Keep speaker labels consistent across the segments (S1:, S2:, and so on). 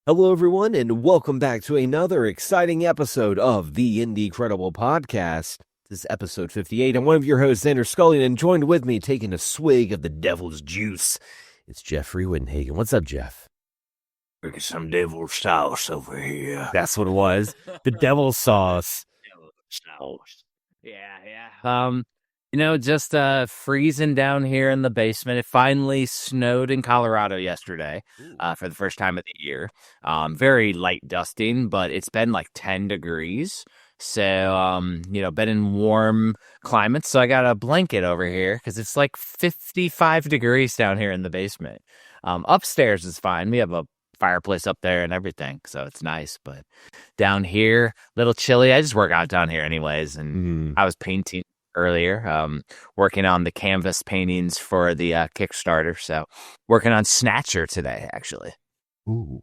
S1: Hello, everyone, and welcome back to another exciting episode of the Indie Credible Podcast. This is episode 58. I'm one of your hosts, Xander Scully, and joined with me, taking a swig of the devil's juice, it's Jeffrey Wittenhagen. What's up, Jeff?
S2: Drinking some devil's sauce over here.
S1: That's what it was. The devil's sauce.
S2: Devil's sauce.
S3: Yeah. Just freezing down here in the basement. It finally snowed in Colorado yesterday for the first time of the year. Very light dusting, but it's been like 10 degrees. So, been in warm climates. So I got a blanket over here because it's like 55 degrees down here in the basement. Upstairs is fine. We have a fireplace up there and everything, so it's nice. But down here, a little chilly. I just work out down here anyways, and I was painting earlier, working on the canvas paintings for the Kickstarter. So working on Snatcher today, actually.
S1: Ooh,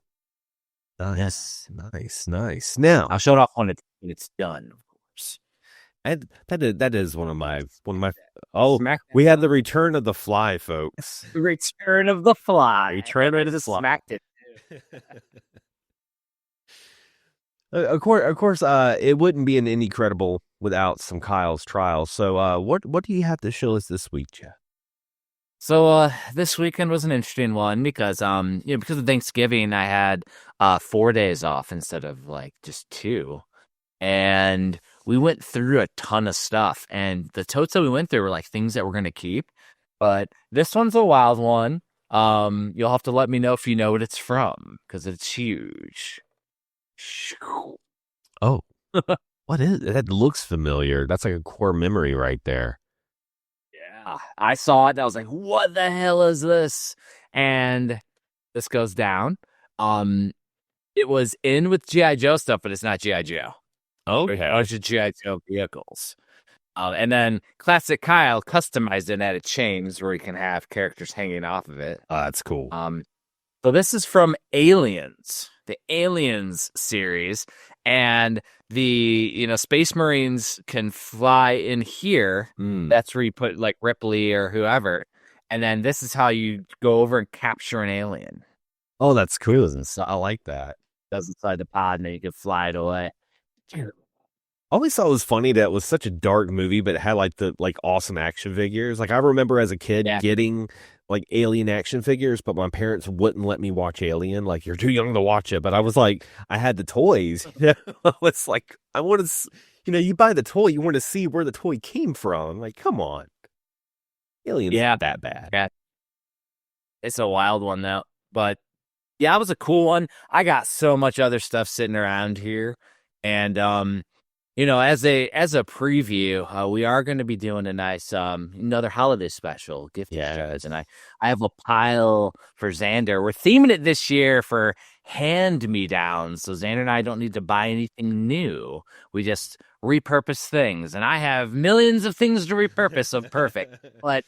S1: nice, nice. Now
S3: I'll show it off when it's done, of course.
S1: And that is one of my. Oh, we had the return of the fly, folks.
S3: Return of the fly. Return of the fly. Smacked it.
S1: Of course, it wouldn't be an Indie Credible without some Kyle's trials. So, what do you have to show us this week, Jeff?
S3: So, this weekend was an interesting one because, because of Thanksgiving, I had 4 days off instead of like just 2, and we went through a ton of stuff. And the totes that we went through were like things that we're gonna keep, but this one's a wild one. You'll have to let me know if you know what it's from because it's huge.
S1: Oh, what is it? That looks familiar. That's like a core memory right there.
S3: Yeah, I saw it and I was like, what the hell is this? And this goes down. It was in with G.I. Joe stuff, but it's not G.I. Joe.
S1: Okay.
S3: A bunch of G.I. Joe vehicles. And then Classic Kyle customized it and added chains where you can have characters hanging off of it.
S1: That's cool.
S3: So this is from Aliens, the Aliens series, and the Space Marines can fly in here. That's where you put like Ripley or whoever, and then this is how you go over and capture an alien.
S1: Oh, that's cool. So I like that.
S3: Goes inside the pod, and then you can fly it away.
S1: I always thought it was funny that it was such a dark movie, but it had the awesome action figures. Like I remember as a kid getting like Alien action figures, but my parents wouldn't let me watch Alien. Like, you're too young to watch it. But I was like, I had the toys. It's like, I want to, you buy the toy, you want to see where the toy came from. Like, come on. Alien's not that bad.
S3: Yeah. It's a wild one though. But yeah, it was a cool one. I got so much other stuff sitting around here. And as a preview, we are going to be doing a nice another holiday special gift shows, and I have a pile for Xander. We're theming it this year for hand-me-downs, so Xander and I don't need to buy anything new. We just repurpose things, and I have millions of things to repurpose, so perfect. But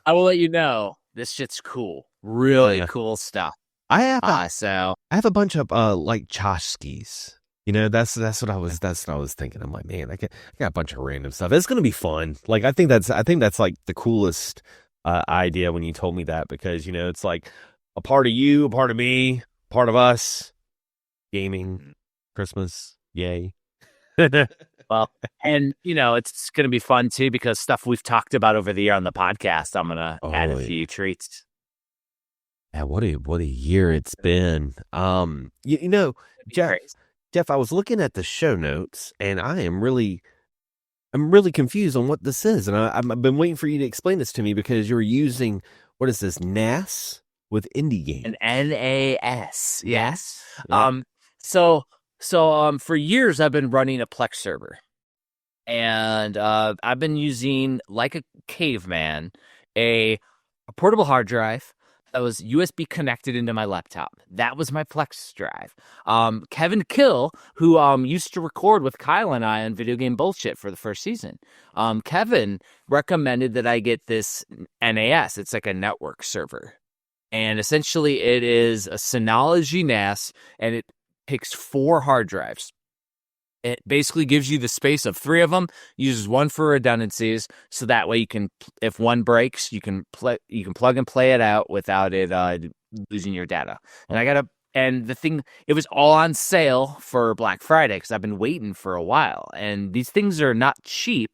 S3: I will let you know, this shit's cool, really cool stuff.
S1: I have a bunch of like tchotchkes. That's what I was thinking. I'm like, man, I got a bunch of random stuff. It's gonna be fun. Like, I think that's like the coolest idea when you told me that, because it's like a part of you, a part of me, part of us. Gaming, Christmas, yay!
S3: Well, and it's gonna be fun too because stuff we've talked about over the year on the podcast. I'm gonna add a few treats.
S1: Yeah, what a year it's been. Jeff, I was looking at the show notes, and I'm really confused on what this is, and I've been waiting for you to explain this to me because you're using, what is this, NAS with indie game?
S3: An NAS, yes.
S1: Yeah.
S3: So for years I've been running a Plex server, and I've been using, like a caveman, a portable hard drive that was USB connected into my laptop. That was my Plex drive. Kevin Kill, who used to record with Kyle and I on Video Game Bullshit for the first season, Kevin recommended that I get this NAS. It's like a network server. And essentially it is a Synology NAS, and it takes 4 hard drives. It basically gives you the space of 3 of them, uses one for redundancies, so that way you can, if one breaks, you can plug and play it out without it losing your data. And I got And the thing, it was all on sale for Black Friday because I've been waiting for a while. And these things are not cheap,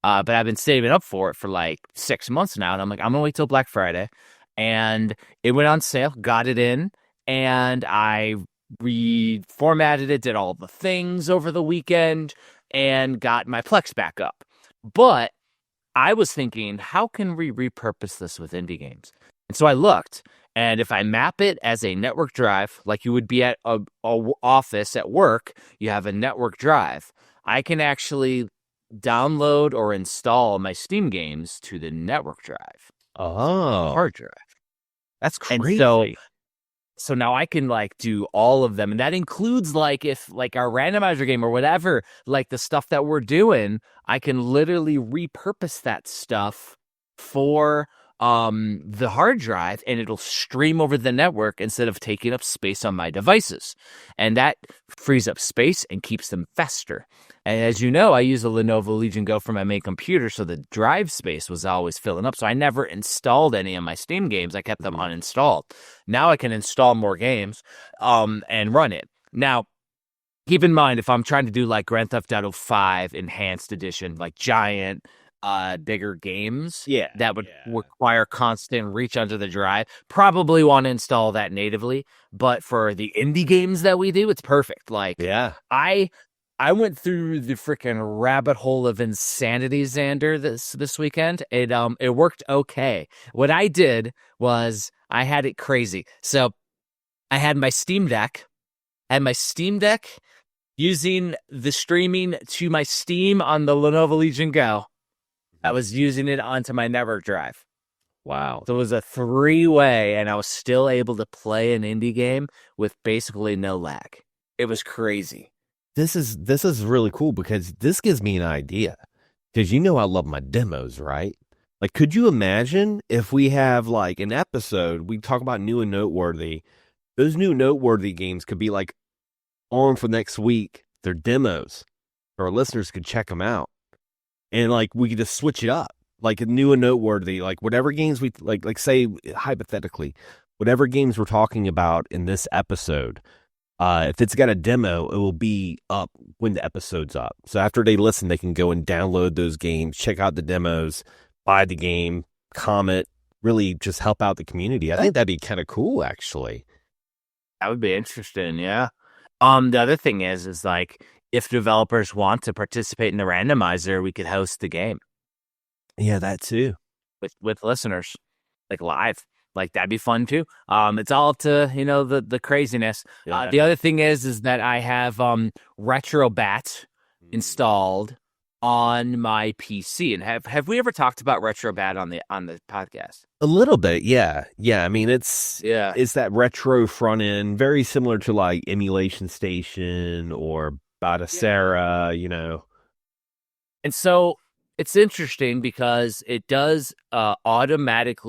S3: but I've been saving up for it for like 6 months now. And I'm like, I'm going to wait till Black Friday. And it went on sale, got it in, and I reformatted it, did all the things over the weekend, and got my Plex back up. But I was thinking, how can we repurpose this with indie games? And so I looked, and if I map it as a network drive, like you would be at a office at work, you have a network drive, I can actually download or install my Steam games to the network drive.
S1: Oh,
S3: Hard drive.
S1: That's crazy.
S3: And so now I can like do all of them. And that includes like if like our randomizer game or whatever, like the stuff that we're doing, I can literally repurpose that stuff for the hard drive, and it'll stream over the network instead of taking up space on my devices. And that frees up space and keeps them faster. And as you know, I use a Lenovo Legion Go for my main computer, so the drive space was always filling up. So I never installed any of my Steam games. I kept them uninstalled. Now I can install more games and run it. Now, keep in mind, if I'm trying to do like Grand Theft Auto 5 Enhanced Edition, like giant, bigger games that would require constant reach under the drive, probably want to install that natively. But for the indie games that we do, it's perfect. Like, I went through the freaking rabbit hole of insanity, Xander, this weekend. It worked okay. What I did was I had it crazy. So I had my Steam Deck, using the streaming to my Steam on the Lenovo Legion Go. I was using it onto my network drive.
S1: Wow.
S3: So it was a 3-way, and I was still able to play an indie game with basically no lag. It was crazy.
S1: This is really cool because this gives me an idea. Because you know I love my demos, right? Like, could you imagine if we have like an episode, we talk about new and noteworthy. Those new noteworthy games could be like on for next week. They're demos. Our listeners could check them out. And like we could just switch it up. Like new and noteworthy, like whatever games we like say hypothetically, whatever games we're talking about in this episode, if it's got a demo, it will be up when the episode's up. So after they listen, they can go and download those games, check out the demos, buy the game, comment, really just help out the community. I think that'd be kind of cool, actually.
S3: That would be interesting, yeah. The other thing is like if developers want to participate in the randomizer, we could host the game.
S1: Yeah, that too.
S3: With listeners, like live. Like that'd be fun too. It's all up to, the craziness. Yeah. The other thing is that I have RetroBat installed on my PC. And have we ever talked about RetroBat on the podcast?
S1: A little bit, yeah. Yeah, I mean it's that retro front end, very similar to like Emulation Station or Batacera,
S3: And so it's interesting because it does automatic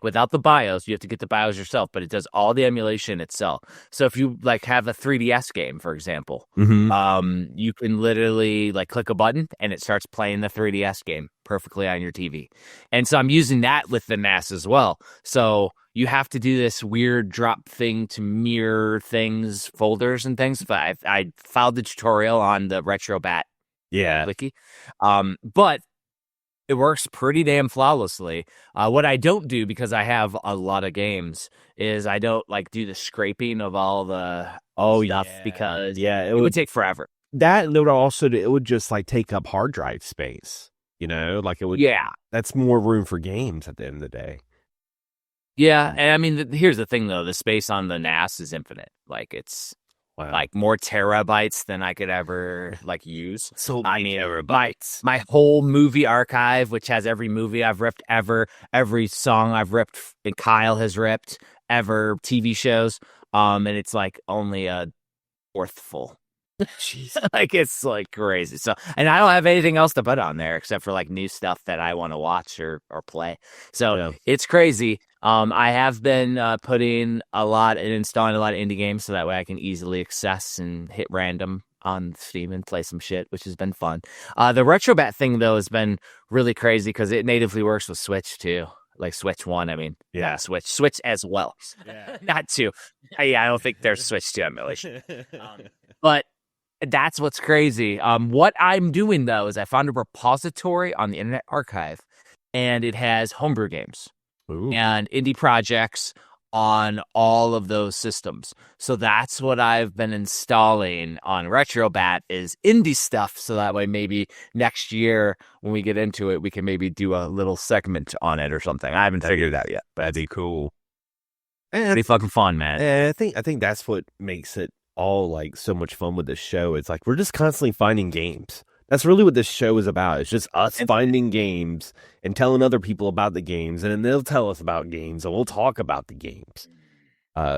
S3: without the BIOS. You have to get the BIOS yourself, but it does all the emulation itself. So if you like have a 3DS game, for example, you can literally like click a button and it starts playing the 3DS game perfectly on your TV. And so I'm using that with the NAS as well. So you have to do this weird drop thing to mirror things, folders and things. But I filed the tutorial on the RetroBat wiki. But it works pretty damn flawlessly. What I don't do, because I have a lot of games, is I don't like do the scraping of all the stuff because it would take forever.
S1: That would also, it would just like take up hard drive space, like it would. Yeah. That's more room for games at the end of the day.
S3: Yeah. And I mean, here's the thing though, the space on the NAS is infinite. Like it's like more terabytes than I could ever like use.
S1: So many terabytes.
S3: My whole movie archive, which has every movie I've ripped ever, every song I've ripped and Kyle has ripped ever, TV shows. And it's like only a fourth full. Jeez. Like it's like crazy. So, and I don't have anything else to put on there except for like new stuff that I want to watch or play. So it's crazy. I have been putting a lot and installing a lot of indie games so that way I can easily access and hit random on Steam and play some shit, which has been fun. The RetroBat thing though has been really crazy because it natively works with Switch too. like Switch 1. I mean,
S1: Yeah.
S3: not Switch as well.
S1: Yeah.
S3: Not 2. I don't think there's Switch 2 emulation. But that's what's crazy. What I'm doing, though, is I found a repository on the Internet Archive, and it has homebrew games and indie projects on all of those systems. So that's what I've been installing on RetroBat is indie stuff. So that way maybe next year when we get into it, we can maybe do a little segment on it or something. I haven't figured it out yet, but that'd be cool. Pretty fucking fun, man.
S1: And I think that's what makes it all like so much fun with this show. It's like we're just constantly finding games. That's really what this show is about. It's just us finding games and telling other people about the games, and then they'll tell us about games, and we'll talk about the games.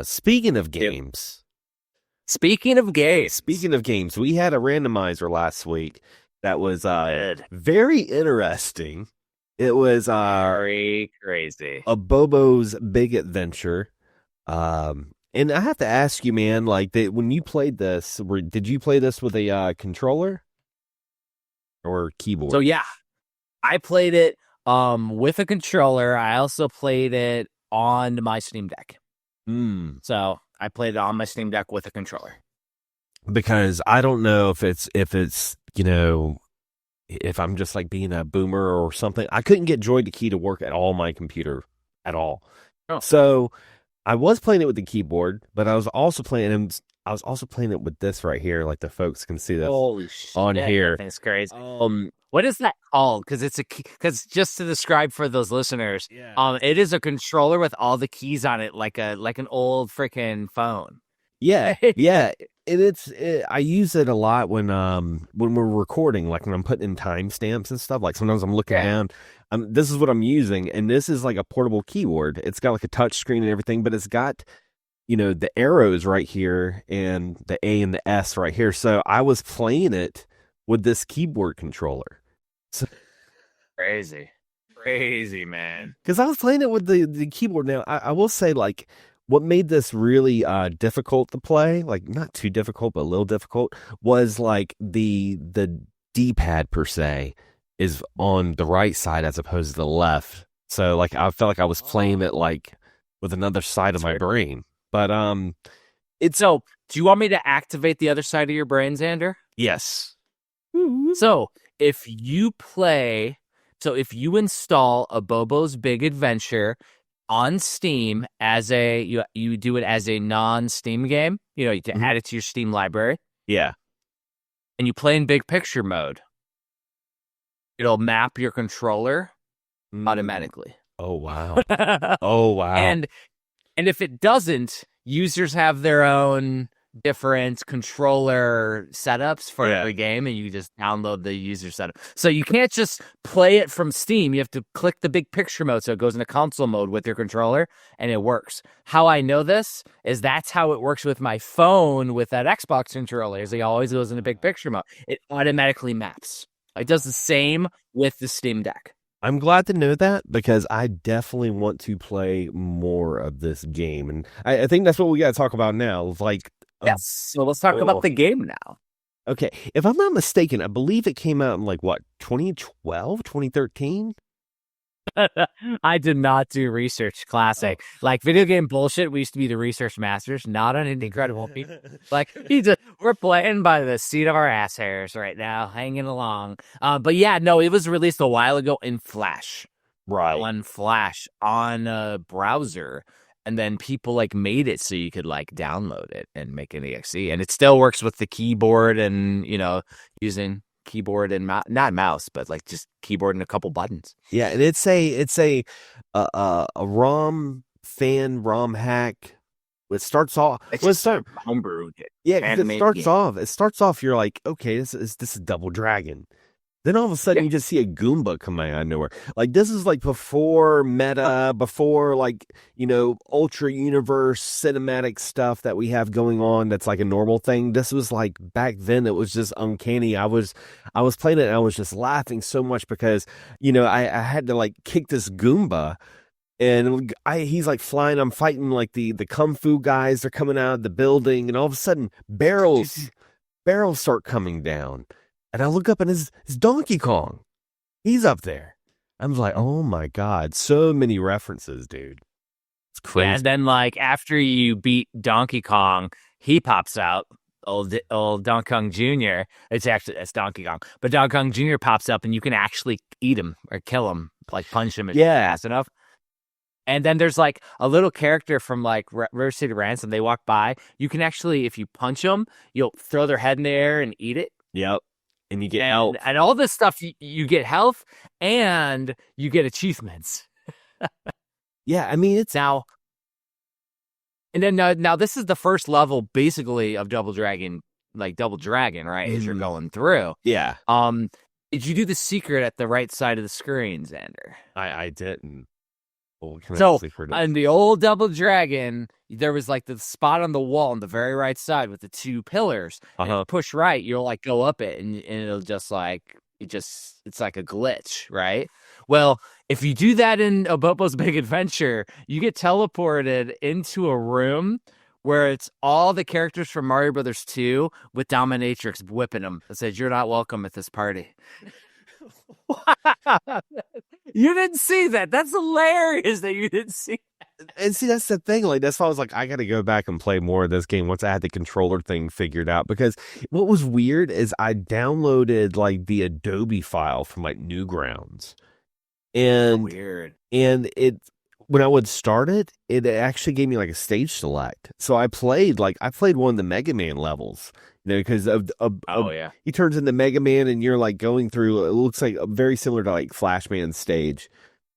S1: Speaking of games, we had a randomizer last week that was very interesting. It was
S3: very crazy.
S1: Abobos Big Adventure. And I have to ask you, man, like when you played this, did you play this with a controller? Or keyboard?
S3: So yeah, I played it with a controller. I also played it on my Steam Deck. So I played it on my Steam Deck with a controller.
S1: Because I don't know if it's if I'm just like being a boomer or something. I couldn't get Joy to Key to work at all on my computer at all. Oh. So I was playing it with the keyboard, but I was also playing it with this right here, like the folks can see this.
S3: Holy shit,
S1: on here.
S3: That's crazy. What is that called? Because just to describe for those listeners, it is a controller with all the keys on it, like an old freaking phone.
S1: Yeah, yeah. I use it a lot when we're recording, like when I'm putting in timestamps and stuff. Like sometimes I'm looking down. This is what I'm using, and this is like a portable keyboard. It's got like a touch screen and everything, but it's got the arrows right here and the A and the S right here. So I was playing it with this keyboard controller. So,
S3: crazy, man.
S1: Because I was playing it with the keyboard. Now I will say, like, what made this really difficult to play, like not too difficult but a little difficult, was like the D-pad per se is on the right side as opposed to the left. So like I felt like I was playing it like with another side of my brain. But
S3: so do you want me to activate the other side of your brain, Xander?
S1: Yes.
S3: So if you install Abobos Big Adventure on Steam as you do it as a non-Steam game, to add it to your Steam library.
S1: Yeah.
S3: And you play in big picture mode, it'll map your controller automatically.
S1: Oh wow. Oh wow.
S3: And if it doesn't, users have their own different controller setups for every game, and you just download the user setup. So you can't just play it from Steam. You have to click the big picture mode, so it goes into console mode with your controller, and it works. How I know this is that's how it works with my phone with that Xbox controller. It always goes into big picture mode. It automatically maps. It does the same with the Steam Deck.
S1: I'm glad to know that, because I definitely want to play more of this game. And I think that's what we got to talk about now. Like,
S3: yes. So let's talk about the game now.
S1: Okay. If I'm not mistaken, I believe it came out in 2012, 2013?
S3: I did not do research. Classic. Like video game bullshit. We used to be the research masters, not on Incredible people. Like we're playing by the seat of our ass hairs right now, hanging along. But yeah, no, it was released a while ago in Flash.
S1: Right.
S3: On Flash on a browser. And then people made it so you could download it and make an exe. And it still works with the keyboard and, using keyboard and not mouse, but just keyboard and a couple buttons.
S1: Yeah, and it's a ROM hack. It starts off.
S3: Homebrew.
S1: Yeah, it starts off. You're like, okay, this is Double Dragon. Then all of a sudden you just see a Goomba coming out of nowhere. Like this is before meta, before Ultra Universe cinematic stuff that we have going on. That's a normal thing. This was back then. It was just uncanny. I was playing it and I was just laughing so much because I had to kick this Goomba. And he's flying. I'm fighting the kung fu guys. They're coming out of the building, and all of a sudden barrels start coming down. And I look up and it's Donkey Kong. He's up there. I'm like, oh my God, so many references, dude. It's crazy.
S3: Yeah, and then like after you beat Donkey Kong, he pops out. Old Donkey Kong Jr. It's Donkey Kong, but Donkey Kong Jr. pops up and you can actually eat him or kill him, like punch him fast enough. And then there's like a little character from like River City Ransom. They walk by. You can actually, if you punch them, you'll throw their head in the air and eat it.
S1: Yep. And you get health.
S3: And all this stuff, you get health and you get achievements.
S1: Yeah, I mean, it's
S3: now. And then now this is the first level basically of Double Dragon, right? As you're going through.
S1: Yeah.
S3: Did you do the secret at the right side of the screen, Xander?
S1: I didn't.
S3: So on the old Double Dragon, there was like the spot on the wall on the very right side with the two pillars. And if you push right, you'll like go up it, and it'll just like it's like a glitch, right? Well, if you do that in Abobos Big Adventure, you get teleported into a room where it's all the characters from Mario Brothers 2 with Dominatrix whipping them. It says, "You're not welcome at this party." You didn't see that. That's hilarious that you didn't see that.
S1: And see, that's the thing. Like, that's why I was like, I got to go back and play more of this game once I had the controller thing figured out. Because what was weird is I downloaded like the Adobe file from like Newgrounds, and
S3: weird.
S1: And when I would start it, it actually gave me like a stage select. So I played one of the Mega Man levels. Because he turns into Mega Man, and you're like going through. It looks like very similar to like Flashman's stage,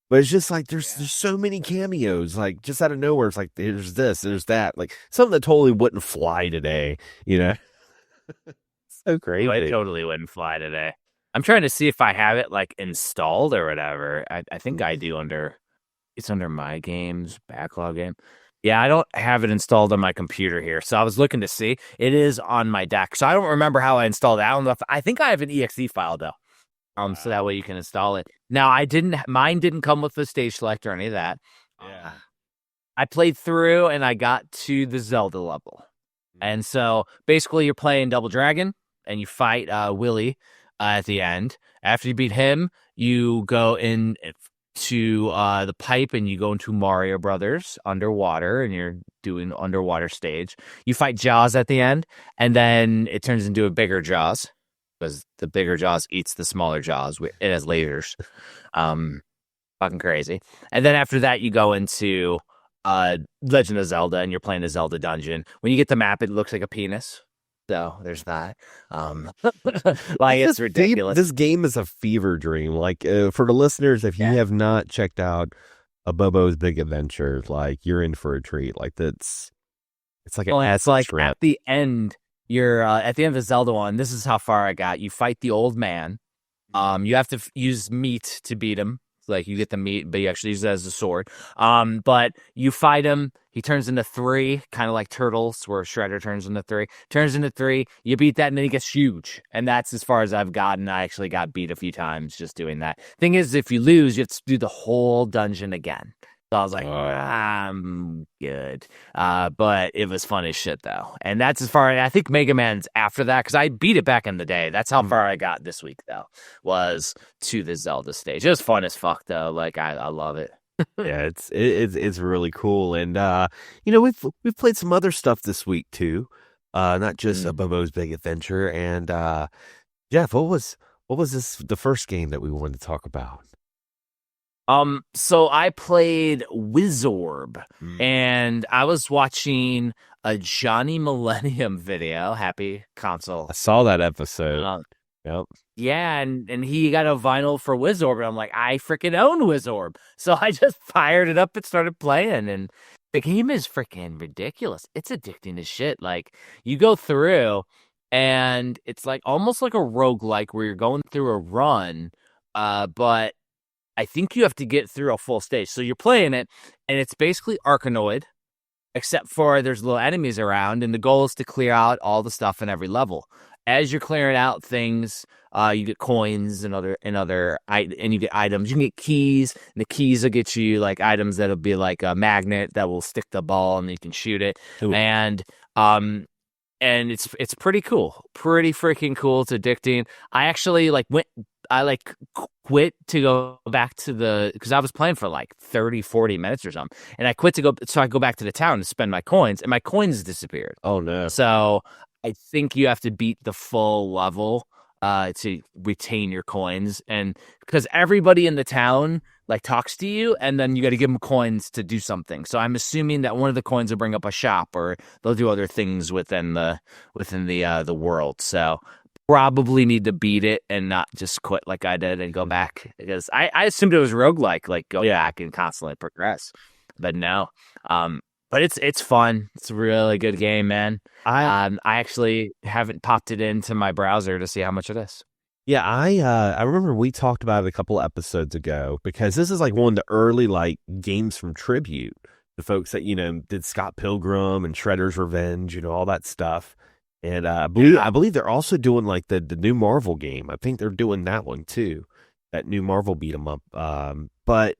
S1: but it's just like there's so many cameos, like just out of nowhere. It's like there's this, there's that, like something that totally wouldn't fly today. So great.
S3: It totally wouldn't fly today. I'm trying to see if I have it like installed or whatever. I think I do it's under my games backlog game. Yeah, I don't have it installed on my computer here, so I was looking to see. It is on my deck, so I don't remember how I installed it. I don't know I think I have an exe file though, so that way you can install it. Now, mine didn't come with the stage select or any of that.
S1: Yeah,
S3: I played through and I got to the Zelda level, and so basically you're playing Double Dragon and you fight Willy at the end. After you beat him, you go in to the pipe and you go into Mario Brothers underwater and you're doing underwater stage. You fight Jaws at the end, and then it turns into a bigger Jaws because the bigger Jaws eats the smaller Jaws. It has lasers. Fucking crazy. And then after that, you go into Legend of Zelda and you're playing a Zelda dungeon. When you get the map, it looks like a penis. So there's that. Like, it's ridiculous.
S1: This game is a fever dream. Like, for the listeners, if you have not checked out Abobos Big Adventure, like, you're in for a treat. Like, it's like
S3: it's like trip. At the end, you're at the end of the Zelda one. This is how far I got. You fight the old man. You have to use meat to beat him. Like, you get the meat, but you actually use it as a sword. But you fight him. He turns into 3, kind of like Turtles, where Shredder turns into 3. Turns into 3. You beat that, and then he gets huge. And that's as far as I've gotten. I actually got beat a few times just doing that. Thing is, if you lose, you have to do the whole dungeon again. So I was like, I'm good. But it was fun as shit, though. And that's as far, I think Mega Man's after that, because I beat it back in the day. That's how far I got this week, though, was to the Zelda stage. It was fun as fuck, though. Like, I love it.
S1: Yeah, it's really cool. And, we've played some other stuff this week, too. Not just Abobos Big Adventure. And, Jeff, what was the first game that we wanted to talk about?
S3: So I played Wizorb, and I was watching a Johnny Millennium video. Happy console.
S1: I saw that episode. Yep.
S3: Yeah, and he got a vinyl for Wizorb, and I'm like, I freaking own Wizorb. So I just fired it up and started playing, and the game is freaking ridiculous. It's addicting as shit. Like, you go through, and it's like almost like a roguelike where you're going through a run, but I think you have to get through a full stage. So you're playing it, and it's basically Arkanoid, except for there's little enemies around, and the goal is to clear out all the stuff in every level. As you're clearing out things, you get coins and you get items. You can get keys, and the keys will get you like items that'll be like a magnet that will stick the ball, and you can shoot it. Ooh. And and it's pretty cool, pretty freaking cool. It's addicting. I actually quit to go back to because I was playing for like 30-40 minutes or something, and I quit to go so I go back to the town to spend my coins, and my coins disappeared.
S1: Oh no.
S3: So I think you have to beat the full level to retain your coins, and because everybody in the town like talks to you, and then you got to give them coins to do something. So I'm assuming that one of the coins will bring up a shop, or they'll do other things within the world. So probably need to beat it and not just quit like I did and go back, because I assumed it was roguelike, like, oh yeah, I can constantly progress, but no. But it's fun. It's a really good game, man. I actually haven't popped it into my browser to see how much it is.
S1: Yeah, I remember we talked about it a couple episodes ago, because this is like one of the early like games from Tribute, the folks that did Scott Pilgrim and Shredder's Revenge, all that stuff. And I believe they're also doing like the new Marvel game. I think they're doing that one too, that new Marvel beat 'em up. But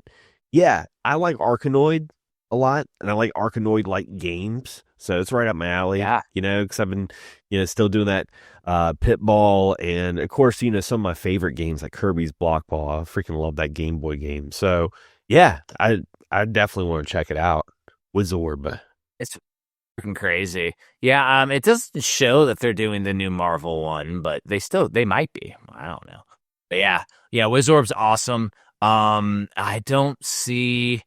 S1: yeah, I like Arkanoid a lot, and I like Arkanoid like games, so it's right up my alley.
S3: Yeah,
S1: because I've been still doing that Pitball, and of course some of my favorite games like Kirby's Block Ball. I freaking love that Game Boy game. So yeah, I definitely want to check it out. Wizorb.
S3: It's freaking crazy. Yeah, it doesn't show that they're doing the new Marvel one, but they might be. I don't know. But yeah, Wizorb's awesome. I don't see.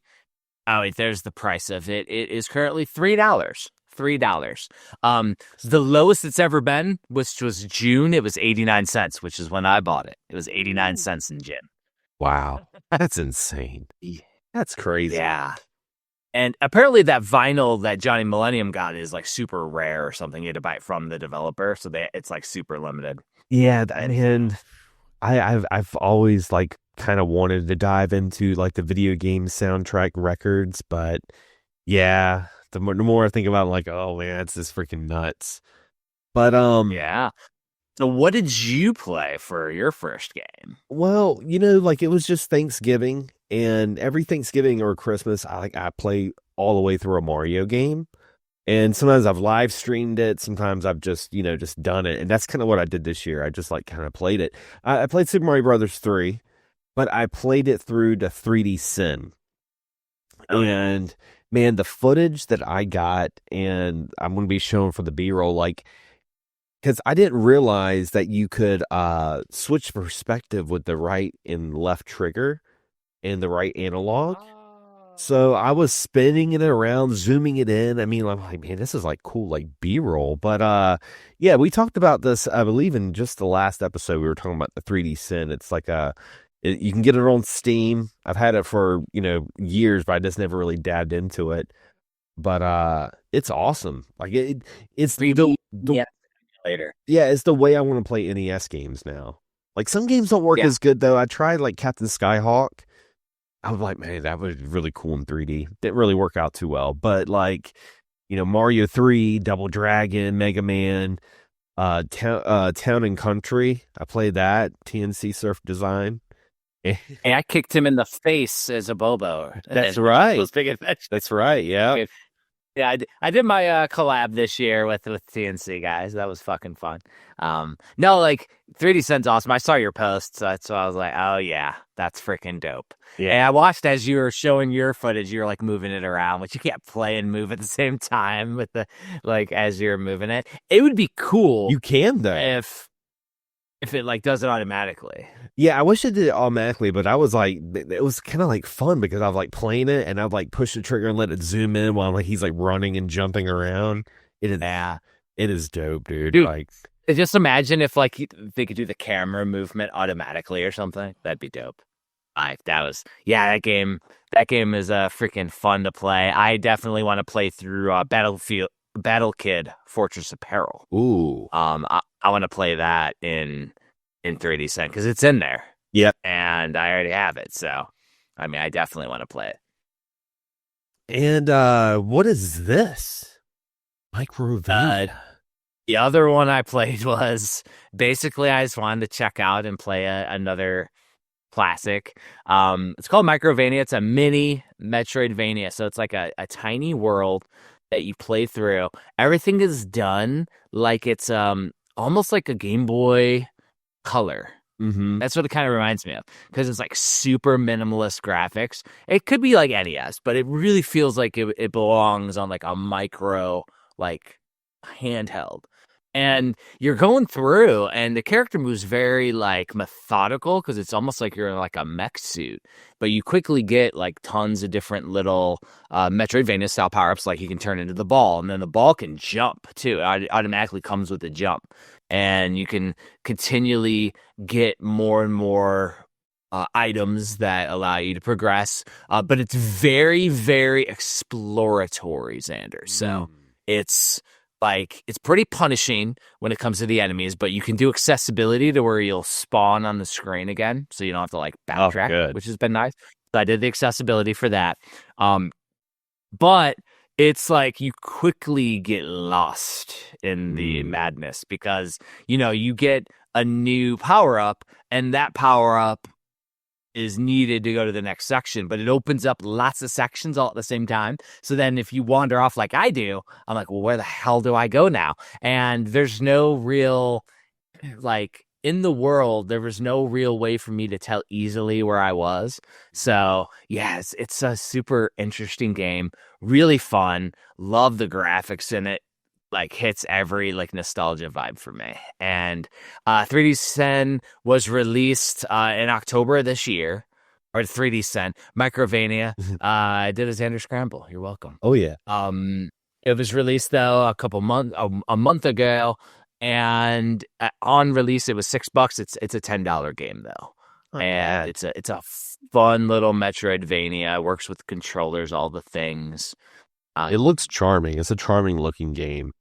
S3: Oh, wait, there's the price of it. It is currently $3. The lowest it's ever been, which was June. It was 89 cents, which is when I bought it. It was 89 cents in June.
S1: Wow, that's insane. That's crazy.
S3: Yeah. And apparently that vinyl that Johnny Millennium got is like super rare or something. You had to buy it from the developer, so it's like super limited.
S1: Yeah, and I've always like kind of wanted to dive into like the video game soundtrack records, but yeah, the more I think about it, like, oh man, it's just freaking nuts. But
S3: yeah. So what did you play for your first game?
S1: Well, like it was just Thanksgiving, and every Thanksgiving or Christmas, I play all the way through a Mario game. And sometimes I've live streamed it. Sometimes I've just done it. And that's kind of what I did this year. I just like kind of played it. I played Super Mario Brothers 3. But I played it through the 3D Sin. And man, the footage that I got, and I'm going to be showing for the B-roll, like, because I didn't realize that you could switch perspective with the right and left trigger and the right analog. So I was spinning it around, zooming it in. I mean, I'm like, man, this is like cool, like B-roll. But yeah, we talked about this, I believe, in just the last episode. We were talking about the 3D Sin. It's like you can get it on Steam. I've had it for, years, but I just never really dabbed into it. But it's awesome. Like it's later. Yeah, it's the way I want to play NES games now. Like some games don't work as good though. I tried like Captain Skyhawk. I was like, man, that was really cool in 3D. Didn't really work out too well. But like, Mario 3, Double Dragon, Mega Man, Town and Country. I played that. TNC Surf Design.
S3: Hey, I kicked him in the face as a Bobo.
S1: That's right.
S3: Big adventure.
S1: That's right. Yeah.
S3: Yeah, I did my collab this year with TNC guys. That was fucking fun. No, like 3D Sin's awesome. I saw your posts, so I was like, oh yeah, that's freaking dope. Yeah. And I watched as you were showing your footage, you were like moving it around, which you can't play and move at the same time with the as you're moving it. It would be cool.
S1: You can though.
S3: If it like does it automatically.
S1: Yeah, I wish it did it automatically, but I was like, it was kind of like fun because I was like playing it and I'd like push the trigger and let it zoom in while like he's like running and jumping around. It is dope, dude. Like,
S3: just imagine if like they could do the camera movement automatically or something. That'd be dope. That game is freaking fun to play. I definitely want to play through Battle Kid Fortress of Peril.
S1: Ooh.
S3: I want to play that in 3D Sin because it's in there.
S1: Yep.
S3: And I already have it. So, I mean, I definitely want to play it.
S1: And what is this? Microvania.
S3: The other one I played was basically I just wanted to check out and play another classic. It's called Microvania. It's a mini Metroidvania. So it's like a tiny world. that you play through, everything is done like it's almost like a Game Boy Color.
S1: Mm-hmm.
S3: That's what it kind of reminds me of, because it's like super minimalist graphics. It could be like NES, but it really feels like it belongs on like a micro like handheld. And you're going through, and the character moves very like methodical, because it's almost like you're in like a mech suit. But you quickly get like tons of different little Metroidvania style power ups, like you can turn into the ball, and then the ball can jump too. It automatically comes with a jump, and you can continually get more and more items that allow you to progress. But it's very, very exploratory, Xander. So it's like, it's pretty punishing when it comes to the enemies, but you can do accessibility to where you'll spawn on the screen again, so you don't have to like backtrack, which has been nice. So I did the accessibility for that. But it's like you quickly get lost in the madness, because, you get a new power up, and that power up is needed to go to the next section, but it opens up lots of sections all at the same time. So then if you wander off like I do, I'm like, well, where the hell do I go now? And there's no real, like, in the world, there was no real way for me to tell easily where I was. So yeah, it's a super interesting game, really fun. Love the graphics in it. Like, hits every like nostalgia vibe for me. And 3D Sen was released in October of this year, or 3D Sen Microvania. I did a Xander Scramble. You're welcome.
S1: Oh yeah.
S3: It was released though a month ago, and on release it was $6. It's a $10 game though. And it's a fun little Metroidvania. It works with controllers, all the things.
S1: It looks charming. It's a charming looking game.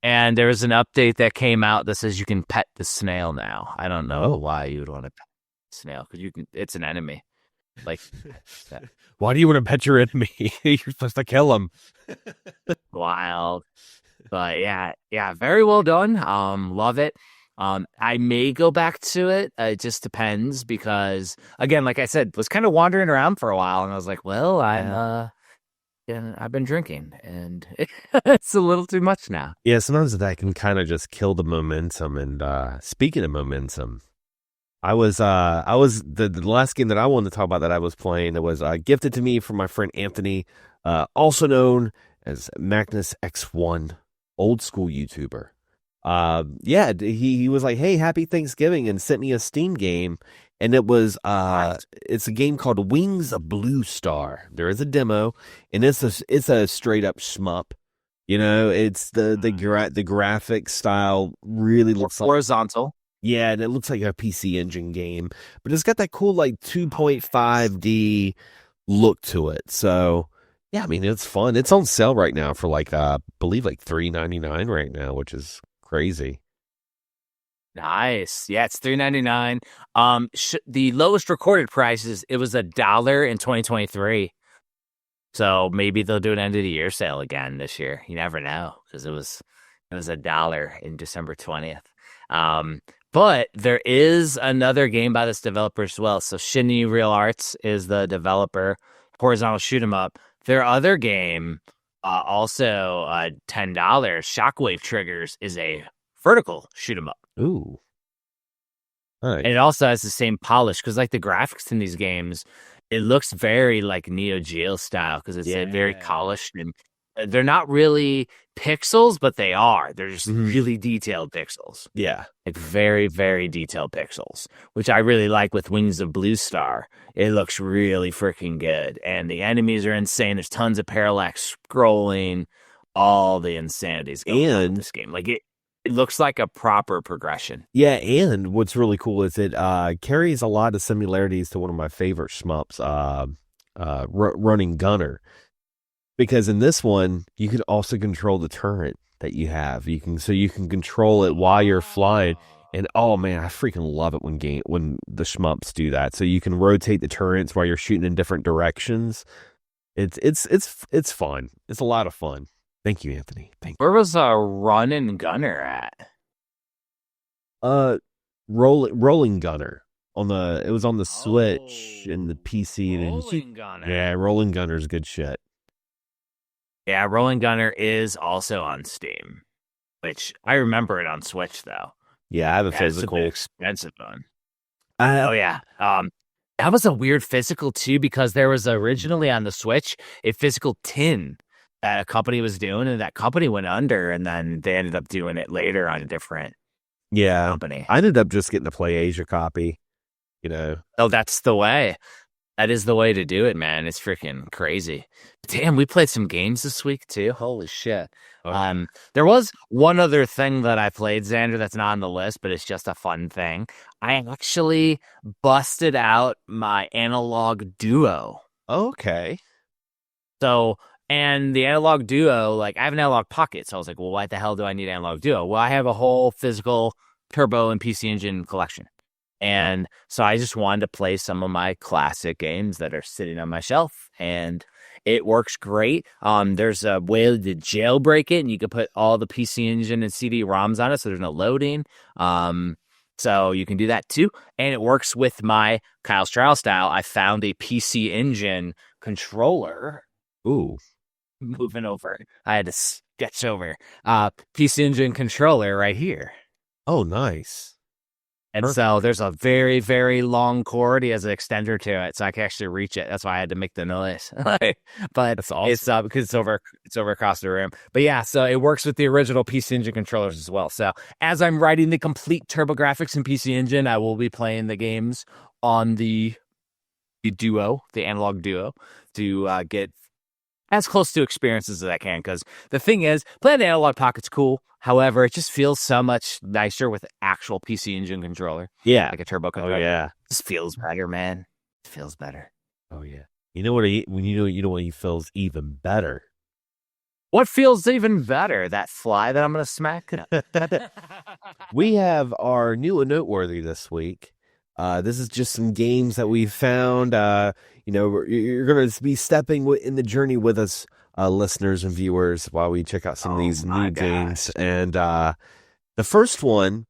S3: And there was an update that came out that says you can pet the snail now. I don't know why you would want to pet the snail, because it's an enemy. Like,
S1: why do you want to pet your enemy? You're supposed to kill him.
S3: Wild. But yeah, very well done. Love it. I may go back to it. It just depends, because again, like I said, was kind of wandering around for a while, and I was like, well, I've been drinking, and it's a little too much now.
S1: Yeah, sometimes that can kind of just kill the momentum. And speaking of momentum, I was the last game that I wanted to talk about that I was playing, that was gifted to me from my friend Anthony, also known as Magnus X1, old school YouTuber. He was like, hey, happy Thanksgiving, and sent me a Steam game. And it was it's a game called Wings of Bluestar. There is a demo, and it's a straight up shmup. It's the graphic style really looks
S3: horizontal.
S1: Like, yeah, and it looks like a PC Engine game, but it's got that cool like 2.5D look to it. So yeah, I mean, it's fun. It's on sale right now for like I believe like $3.99 right now, which is crazy.
S3: Nice. Yeah, it's $3.99. The lowest recorded prices, it was $1 in 2023. So maybe they'll do an end of the year sale again this year. You never know, because it was $1 in December 20th. But there is another game by this developer as well. So Shinny Real Arts is the developer. Horizontal shoot 'em up. Their other game, also $10, Shockwave Triggers, is a vertical shoot 'em up.
S1: Ooh.
S3: Nice. And it also has the same polish, because like the graphics in these games, it looks very like Neo Geo style, because it's very polished, and they're not really pixels, but they are. They're just really detailed pixels.
S1: Yeah.
S3: Like very, very detailed pixels, which I really like with Wings of Bluestar. It looks really freaking good. And the enemies are insane. There's tons of parallax scrolling, all the insanities going on in this game. Like it looks like a proper progression.
S1: Yeah, and what's really cool is it carries a lot of similarities to one of my favorite shmups, Running Gunner. Because in this one, you can also control the turret that you have. You can control it while you're flying. And oh man, I freaking love it when the shmups do that. So you can rotate the turrets while you're shooting in different directions. It's fun. It's a lot of fun. Thank you, Anthony. Thank you.
S3: Where was Running Gunner at?
S1: Rolling Gunner it was on the Switch and the PC.
S3: Rolling Gunner.
S1: Yeah, Rolling Gunner's good shit.
S3: Yeah, Rolling Gunner is also on Steam, which I remember it on Switch though.
S1: Yeah, I have a
S3: It's a
S1: physical.
S3: bit expensive one. Oh yeah. That was a weird physical too because there was originally on the Switch a physical tin that a company was doing, and that company went under, and then they ended up doing it later on a different company.
S1: I ended up just getting the Play Asia copy. You know.
S3: Oh, that's the way. That is the way to do it, man. It's freaking crazy. Damn, we played some games this week too. Holy shit.
S1: Okay.
S3: There was one other thing that I played, Xander, that's not on the list, but it's just a fun thing. I actually busted out my Analog Duo.
S1: Okay.
S3: So, and the Analog Duo, like I have an Analog Pocket, so I was like, well, why the hell do I need Analog Duo? Well, I have a whole physical Turbo and PC Engine collection. And so I just wanted to play some of my classic games that are sitting on my shelf, and it works great. There's a way to jailbreak it, and you can put all the PC Engine and CD-ROMs on it, so there's no loading. So you can do that too, and it works with my Kyle's Trial Style. I found a PC Engine controller.
S1: Ooh,
S3: moving over. I had to sketch over. PC Engine controller right here.
S1: Oh, nice.
S3: And so there's a very, very long cord. He has an extender to it, so I can actually reach it. That's why I had to make the noise. But
S1: that's awesome.
S3: It's because it's over across the room. But yeah, so it works with the original PC Engine controllers as well. So as I'm writing the complete TurboGrafx and PC Engine, I will be playing the games on the Duo, the Analog Duo, to get as close to experiences as I can. Because the thing is, playing the Analog Pocket's cool. However, it just feels so much nicer with actual PC Engine controller.
S1: Yeah.
S3: Like a turbo controller.
S1: Oh, yeah.
S3: It just feels better, man. It feels better.
S1: Oh, yeah. You know what? You know what feels even better.
S3: What feels even better? That fly that I'm going to smack?
S1: We have our new and noteworthy this week. This is just some games that we found. You're going to be stepping in the journey with us, listeners and viewers, while we check out some of these new games. And the first one,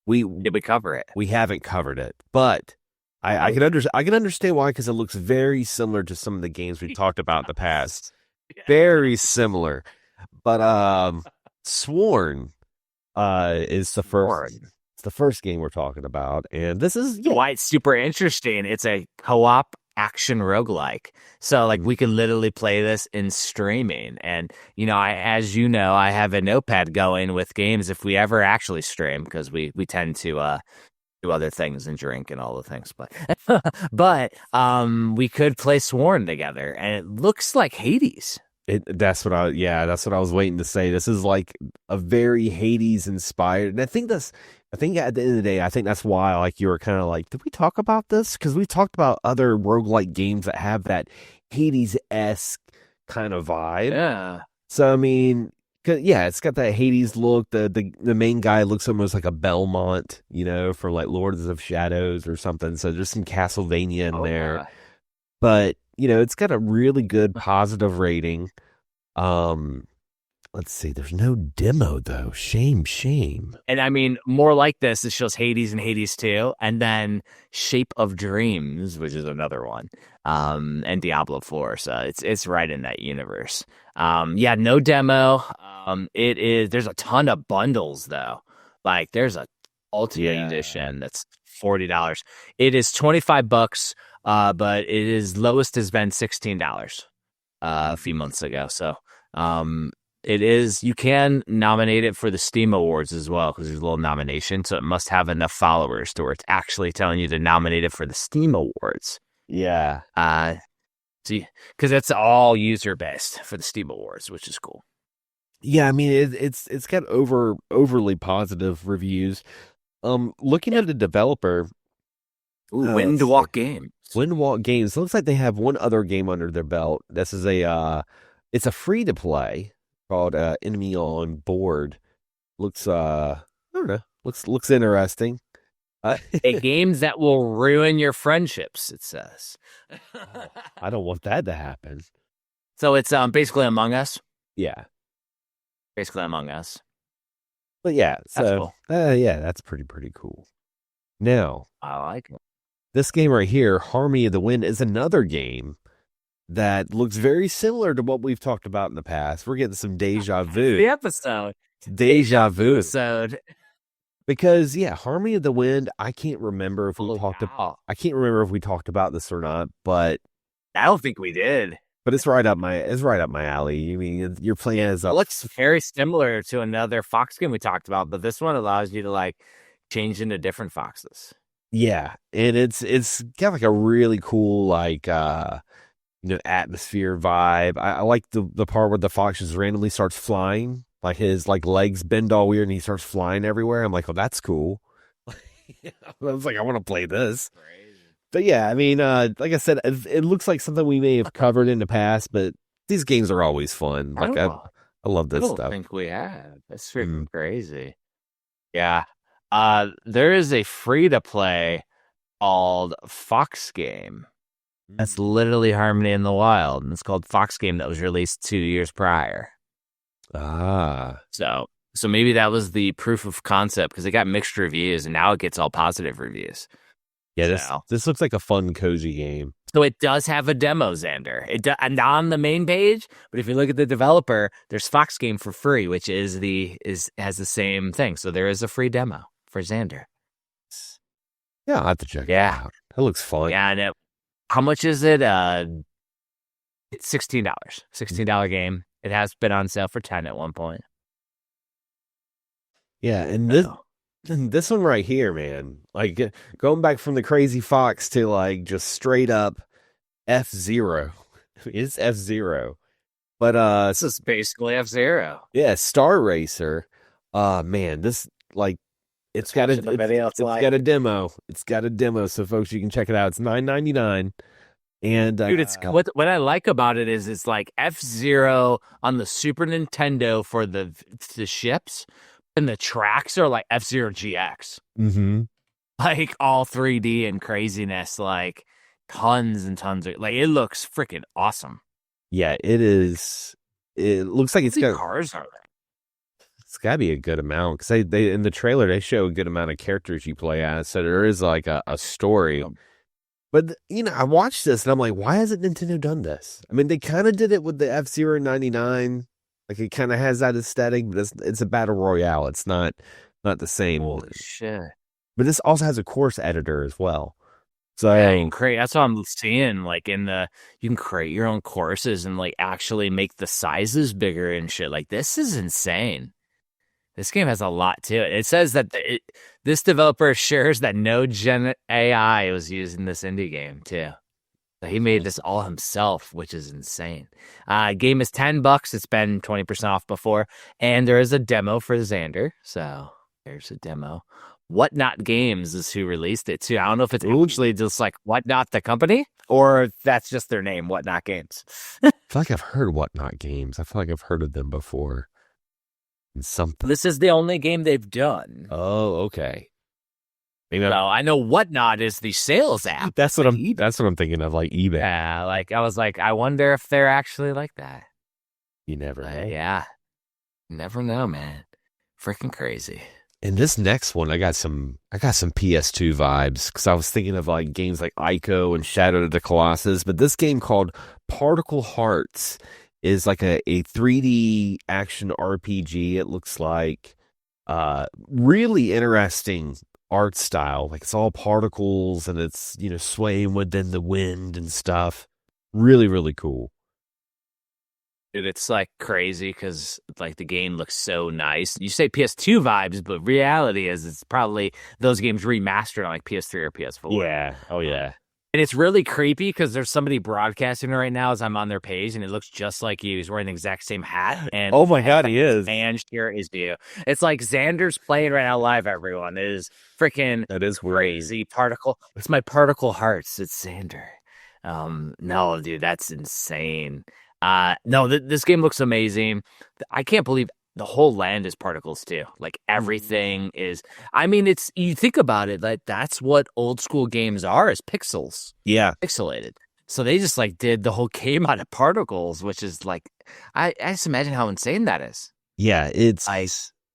S3: did we cover it?
S1: We haven't covered it, but I can understand why, because it looks very similar to some of the games we've talked about in the past. Very similar, but Sworn is the first. It's the first game we're talking about, and this is
S3: why it's super interesting. It's a co-op action roguelike. So like we can literally play this in streaming. And I have a notepad going with games if we ever actually stream, because we tend to do other things and drink and all the things. But we could play Sworn together, and it looks like Hades.
S1: That's what I was waiting to say. This is like a very Hades inspired, and I think at the end of the day, I think that's why, like, you were kind of like, did we talk about this? Because we talked about other roguelike games that have that Hades-esque kind of vibe.
S3: Yeah.
S1: So, I mean, it's got that Hades look. The main guy looks almost like a Belmont, from like Lords of Shadows or something. So there's some Castlevania in there.
S3: Yeah.
S1: But, it's got a really good positive rating. Let's see. There's no demo, though. Shame.
S3: And I mean, more like this, it shows Hades and Hades 2, and then Shape of Dreams, which is another one, and Diablo 4. So it's right in that universe. No demo. There's a ton of bundles, though. Like, there's a Ultimate Edition that's $40. It is $25, but it is lowest has been $16 a few months ago. So, it is, you can nominate it for the Steam Awards as well, because there's a little nomination, so it must have enough followers to where it's actually telling you to nominate it for the Steam Awards.
S1: Yeah.
S3: Because it's all user-based for the Steam Awards, which is cool.
S1: Yeah, I mean, it's got overly positive reviews. Looking at the developer...
S3: Windwalk Games.
S1: Windwalk Games. Looks like they have one other game under their belt. This is it's a free-to-play called Enemy on Board. Looks I don't know. Looks interesting.
S3: A game that will ruin your friendships, it says.
S1: I don't want that to happen.
S3: So it's basically Among Us.
S1: Yeah.
S3: Basically Among Us.
S1: But yeah, so
S3: that's cool.
S1: That's pretty cool. Now,
S3: I like it.
S1: This game right here, Harmony of the Wind, is another game that looks very similar to what we've talked about in the past. We're getting some deja vu.
S3: The episode.
S1: Deja vu.
S3: Episode.
S1: Because Harmony of the Wind, I can't remember if we talked about this or not, but
S3: I don't think we did.
S1: But it's right up my alley. You mean you're playing as
S3: it looks very similar to another Fox game we talked about, but this one allows you to like change into different foxes.
S1: Yeah, and it's got like a really cool like atmosphere vibe. I like the part where the fox just randomly starts flying, like his like legs bend all weird and he starts flying everywhere. I'm like, oh, that's cool. I was like, I want to play this. Crazy. But yeah, I mean, like I said, it looks like something we may have covered in the past, but these games are always fun. Like I love this stuff.
S3: I think we have. That's freaking crazy. Yeah. There is a free-to-play called Fox Game. That's literally Harmony in the Wild, and it's called Fox Game that was released 2 years prior. So maybe that was the proof of concept because it got mixed reviews, and now it gets all positive reviews.
S1: Yeah, this looks like a fun, cozy game.
S3: So it does have a demo, Xander. And not on the main page, but if you look at the developer, there's Fox Game for free, which has the same thing. So there is a free demo for Xander.
S1: Yeah, I'll have to check it out. That looks fun.
S3: Yeah, and how much is it? It's $16. $16 game. It has been on sale for $10 at one point.
S1: Yeah, and this one right here, man, like going back from the Crazy Fox to like just straight up F-Zero. It's F-Zero. But
S3: this is basically F-Zero.
S1: Yeah, Star Racer. Man, this like it's got a demo. It's got a demo, so folks, you can check it out. It's $9.99. And
S3: dude, it's what I like about it is it's like F-Zero on the Super Nintendo for the ships. And the tracks are like F-Zero GX.
S1: Mm-hmm.
S3: Like all 3D and craziness, like tons and tons of like it looks freaking awesome.
S1: Yeah, it is. It looks like it's got
S3: cars are there.
S1: It's got to be a good amount because they in the trailer they show a good amount of characters you play as, so there is like a story. But I watched this and I'm like, why hasn't Nintendo done this? I mean, they kind of did it with the F-Zero 99. Like it kind of has that aesthetic, but it's a battle royale. It's not the same.
S3: Holy shit!
S1: But this also has a course editor as well. So
S3: yeah, you can create. That's what I'm seeing. Like you can create your own courses and like actually make the sizes bigger and shit. Like this is insane. This game has a lot to it. It says that this developer assures that no Gen AI was used in this indie game too. So he made this all himself, which is insane. Game is $10. It's been 20% off before. And there is a demo for Xander. So there's a demo. Whatnot Games is who released it too. I don't know if it's actually just like Whatnot the company or if that's just their name, Whatnot Games.
S1: I feel like I've heard Whatnot Games. I feel like I've heard of them before. Something.
S3: This is the only game they've done.
S1: Oh, okay.
S3: Maybe I know Whatnot is the sales app.
S1: That's what I'm thinking of, like eBay.
S3: Yeah, like I was like, I wonder if they're actually like that.
S1: You never know.
S3: Yeah, never know, man. Freaking crazy.
S1: And this next one, I got some PS2 vibes because I was thinking of like games like Ico and Shadow of the Colossus, but this game called Particle Hearts is like a 3D action RPG. It looks like really interesting art style. Like it's all particles and it's swaying within the wind and stuff. Really, really cool.
S3: Dude, it's like crazy because like the game looks so nice. You say PS2 vibes, but reality is it's probably those games remastered on like PS3 or PS4.
S1: Yeah. Oh yeah.
S3: And it's really creepy because there's somebody broadcasting right now as I'm on their page, and it looks just like you. He's wearing the exact same hat. And
S1: oh my god, he is.
S3: And here is you. It's like Xander's playing right now live. Everyone it is freaking
S1: that is
S3: crazy. Particle. It's my Particle Hearts. It's Xander. No, dude, that's insane. No, this game looks amazing. I can't believe the whole land is particles too. Like everything is. I mean, it's you think about it, like that's what old school games are, is pixels.
S1: Yeah,
S3: pixelated. So they just like did the whole game out of particles, which is like, I just imagine how insane that is.
S1: Yeah, it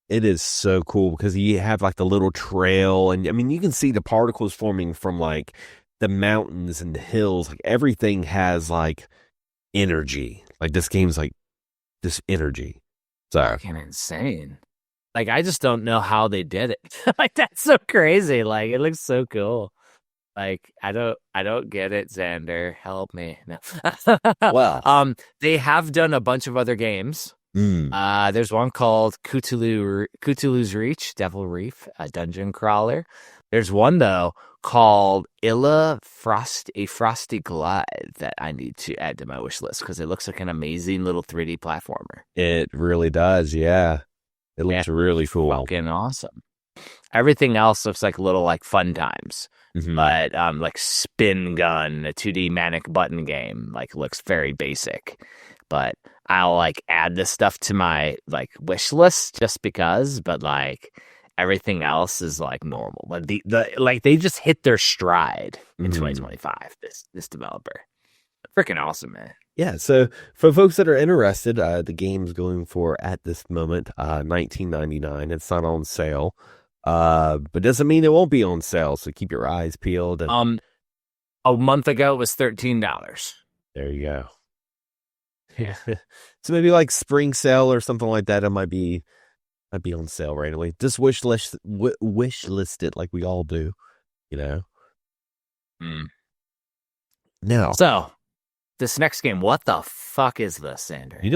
S1: is so cool because you have like the little trail, and I mean you can see the particles forming from like the mountains and the hills. Like everything has like energy. Like this game's like this energy. So
S3: fucking insane. Like I just don't know how they did it. Like that's so crazy. Like it looks so cool. Like I don't get it, Xander. Help me. No.
S1: Well.
S3: They have done a bunch of other games. There's one called Cthulhu's Reach, Devil Reef, a dungeon crawler. There's one though called a Frosty Glide that I need to add to my wish list because it looks like an amazing little 3D platformer.
S1: It really does, yeah. It looks really cool.
S3: Fucking awesome. Everything else looks like little like fun times. But like Spin Gun, a 2D manic button game, like looks very basic. But I'll like add this stuff to my like wish list just because. But like everything else is like normal. But the like they just hit their stride in 2025. This developer, freaking awesome, man.
S1: Yeah. So for folks that are interested, the game's going for at this moment $19.99. It's not on sale. But doesn't mean it won't be on sale. So keep your eyes peeled. And...
S3: a month ago it was $13.
S1: There you go. Yeah. So maybe like spring sale or something like that. It might be on sale randomly. Just wish list it like we all do, you know. Now,
S3: so this next game, what the fuck is this, Xander?
S1: You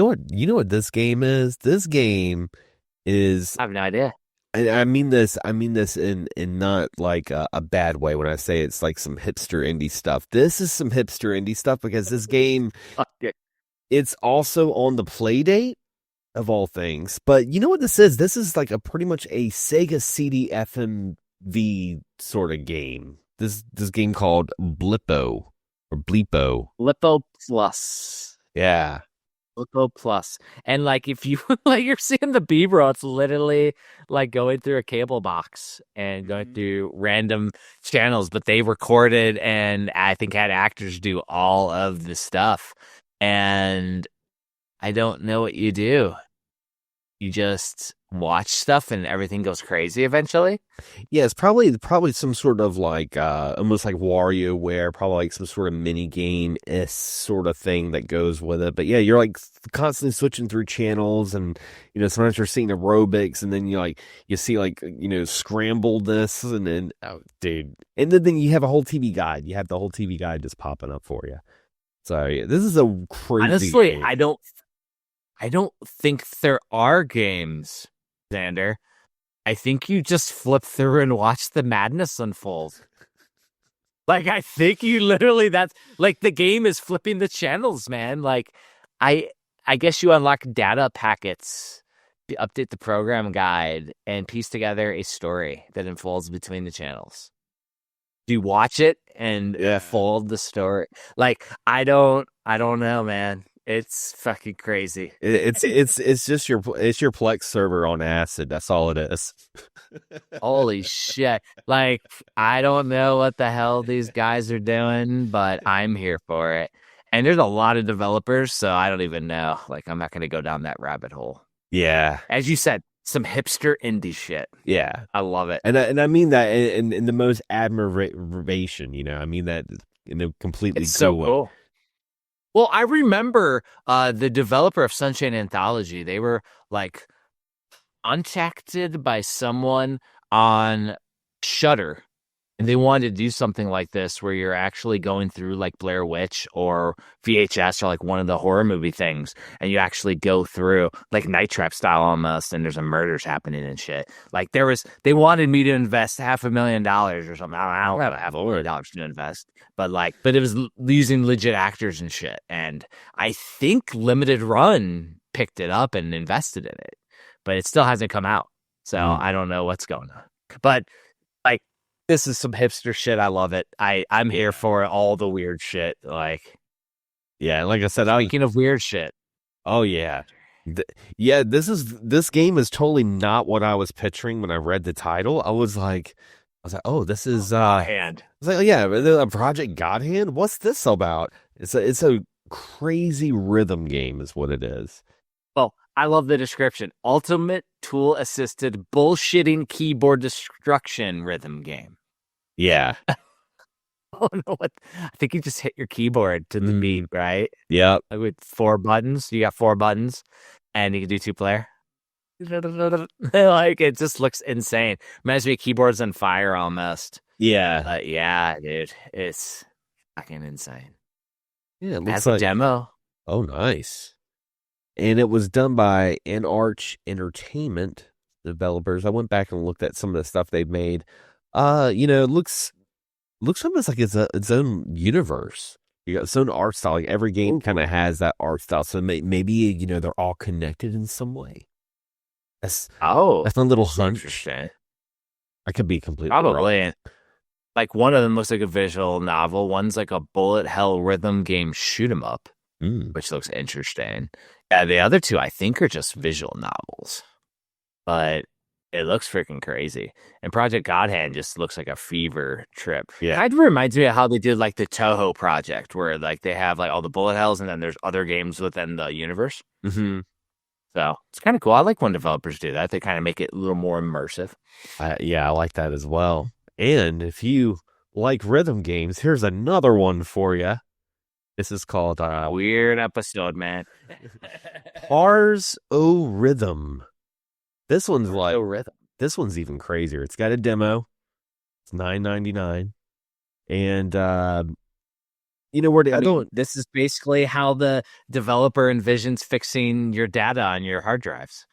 S1: know what this game is? This game is.
S3: I have no idea.
S1: I mean this in not like a bad way when I say it's like some hipster indie stuff. This is some hipster indie stuff because this game, it's also on the Playdate of all things. But you know what this is? This is like pretty much a Sega CD FMV sort of game. This game called Blippo or Bleepo.
S3: Blippo Plus.
S1: Yeah.
S3: Blippo Plus. And like if you like you're seeing the B-roll, it's literally like going through a cable box and going through random channels, but they recorded and I think had actors do all of the stuff. And I don't know what you do. You just watch stuff and everything goes crazy eventually.
S1: Yeah, it's probably some sort of like almost like WarioWare, probably like some sort of mini game sort of thing that goes with it. But yeah, you're like constantly switching through channels, and you know sometimes you're seeing aerobics, and then you see like scramble this, and then dude, and then you have a whole TV guide. You have the whole TV guide just popping up for you. So yeah, this is a crazy.
S3: Honestly,
S1: game.
S3: I don't think there are games, Xander. I think you just flip through and watch the madness unfold. Like, I think you literally, that's, like, the game is flipping the channels, man. Like, I guess you unlock data packets, update the program guide, and piece together a story that unfolds between the channels. Do you watch it and fold the story? Like, I don't know, man. It's fucking crazy.
S1: It's just your Plex server on acid. That's all it is.
S3: Holy shit. Like, I don't know what the hell these guys are doing, but I'm here for it. And there's a lot of developers, so I don't even know. Like, I'm not going to go down that rabbit hole.
S1: Yeah.
S3: As you said, some hipster indie shit.
S1: Yeah.
S3: I love it.
S1: And I mean that in the most admiration, I mean that in a completely
S3: it's so
S1: way.
S3: Cool. Well, I remember the developer of Sunshine Anthology. They were like contacted by someone on Shudder, and they wanted to do something like this where you're actually going through like Blair Witch or VHS or like one of the horror movie things, and you actually go through like Night Trap style almost, and there's a murders happening and shit. Like they wanted me to invest $500,000 or something. I don't have $500,000 to invest, but it was using legit actors and shit. And I think Limited Run picked it up and invested in it, but it still hasn't come out. So I don't know what's going on, but like, this is some hipster shit. I love it. I'm here for all the weird shit. Like,
S1: yeah, like I said,
S3: speaking of weird shit.
S1: Oh yeah, this game is totally not what I was picturing when I read the title. I was like, oh, this is
S3: Hand.
S1: I was like, oh, yeah, a Project God Hand. What's this about? It's a crazy rhythm game, is what it is.
S3: Well, I love the description. Ultimate tool-assisted bullshitting keyboard destruction rhythm game.
S1: Yeah.
S3: don't know what. I think you just hit your keyboard to the beat, right?
S1: Yep.
S3: Like with 4 buttons. You got 4 buttons, and you can do 2-player. Like it just looks insane. Reminds me of Keyboards on Fire almost.
S1: Yeah.
S3: Yeah, dude, it's fucking insane.
S1: Yeah, it
S3: That's
S1: looks like
S3: a demo.
S1: Oh, nice. And it was done by Arch Entertainment developers. I went back and looked at some of the stuff they've made. It looks almost like it's its own universe. You got its own art style. Like every game kind of has that art style. So maybe they're all connected in some way. That's a little hunch.
S3: Interesting.
S1: I could be completely wrong.
S3: Probably. Like one of them looks like a visual novel. One's like a bullet hell rhythm game shoot 'em up, which looks interesting. Yeah, the other two I think are just visual novels, but it looks freaking crazy. And Project Godhand just looks like a fever trip.
S1: Yeah,
S3: it reminds me of how they did like the Toho project, where like they have like all the bullet hells, and then there's other games within the universe.
S1: Mm-hmm.
S3: So it's kind of cool. I like when developers do that. They kind of make it a little more immersive.
S1: I like that as well. And if you like rhythm games, here's another one for you. This is called
S3: weird episode, man.
S1: Cars O Rhythm. This one's this one's even crazier. It's got a demo. It's $9.99, and
S3: this is basically how the developer envisions fixing your data on your hard drives.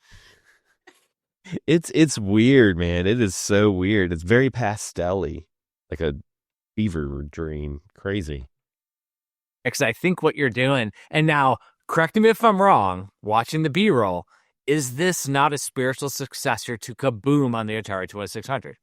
S1: It's weird, man. It is so weird. It's very pastel-y, like a fever dream. Crazy.
S3: Because I think what you're doing, and now correct me if I'm wrong, watching the B-roll, is this not a spiritual successor to Kaboom on the Atari 2600?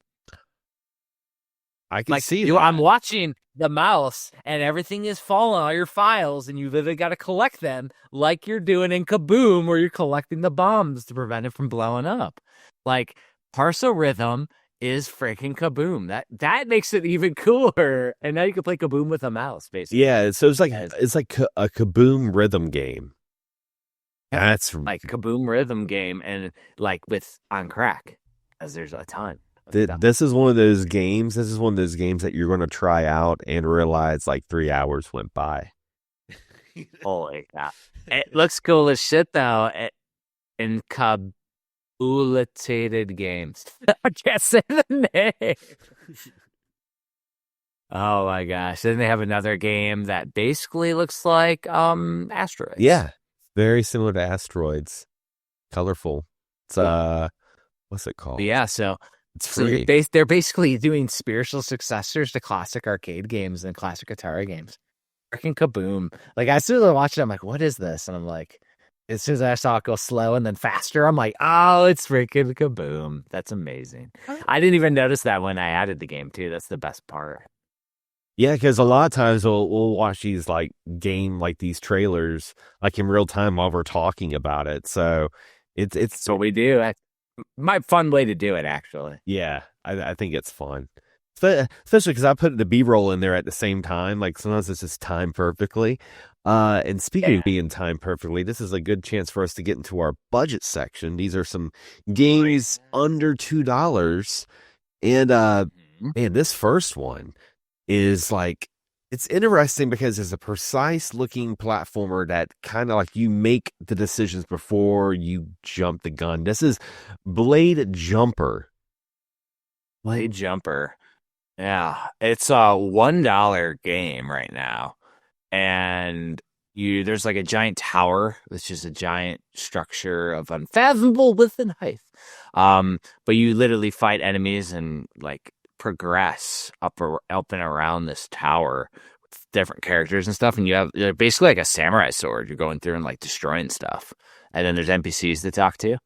S1: I can see that.
S3: I'm watching the mouse, and everything is falling on all your files, and you literally got to collect them like you're doing in Kaboom, where you're collecting the bombs to prevent it from blowing up. Like, Parso Rhythm is freaking Kaboom. That makes it even cooler. And now you can play Kaboom with a mouse, basically.
S1: Yeah, so it's like a Kaboom rhythm game. That's
S3: like Kaboom rhythm game, and like with on crack, as there's a ton.
S1: This is one of those games. This is one of those games that you're going to try out and realize like 3 hours went by.
S3: Holy cow! It looks cool as shit though. Encapsulated games. I can't say the name. Oh my gosh! Then they have another game that basically looks like Asteroids.
S1: Yeah, very similar to Asteroids. Colorful. It's what's it called?
S3: Yeah, so
S1: it's free.
S3: They're basically doing spiritual successors to classic arcade games and classic Atari games. Freaking Kaboom! Like as soon as I watched it, I'm like, "What is this?" And I'm like, as soon as I saw it go slow and then faster, I'm like, "Oh, it's freaking Kaboom! That's amazing." I didn't even notice that when I added the game too. That's the best part.
S1: Yeah, because a lot of times we'll watch these these trailers like in real time while we're talking about it. So it's
S3: what we do. My fun way to do it, actually.
S1: Yeah, I think it's fun, especially because I put the B-roll in there at the same time. Like sometimes it's just timed perfectly. And speaking of being timed perfectly, this is a good chance for us to get into our budget section. These are some games under $2, and man, this first one is like. It's interesting because it's a precise looking platformer that kind of like you make the decisions before you jump the gun. This is Blade Jumper.
S3: Blade Jumper. Yeah. It's a $1 game right now. And there's like a giant tower, which is a giant structure of unfathomable width and height. But you literally fight enemies and like progress up and around this tower with different characters and stuff, and you're basically like a samurai sword. You're going through and like destroying stuff, and then there's NPCs to talk to,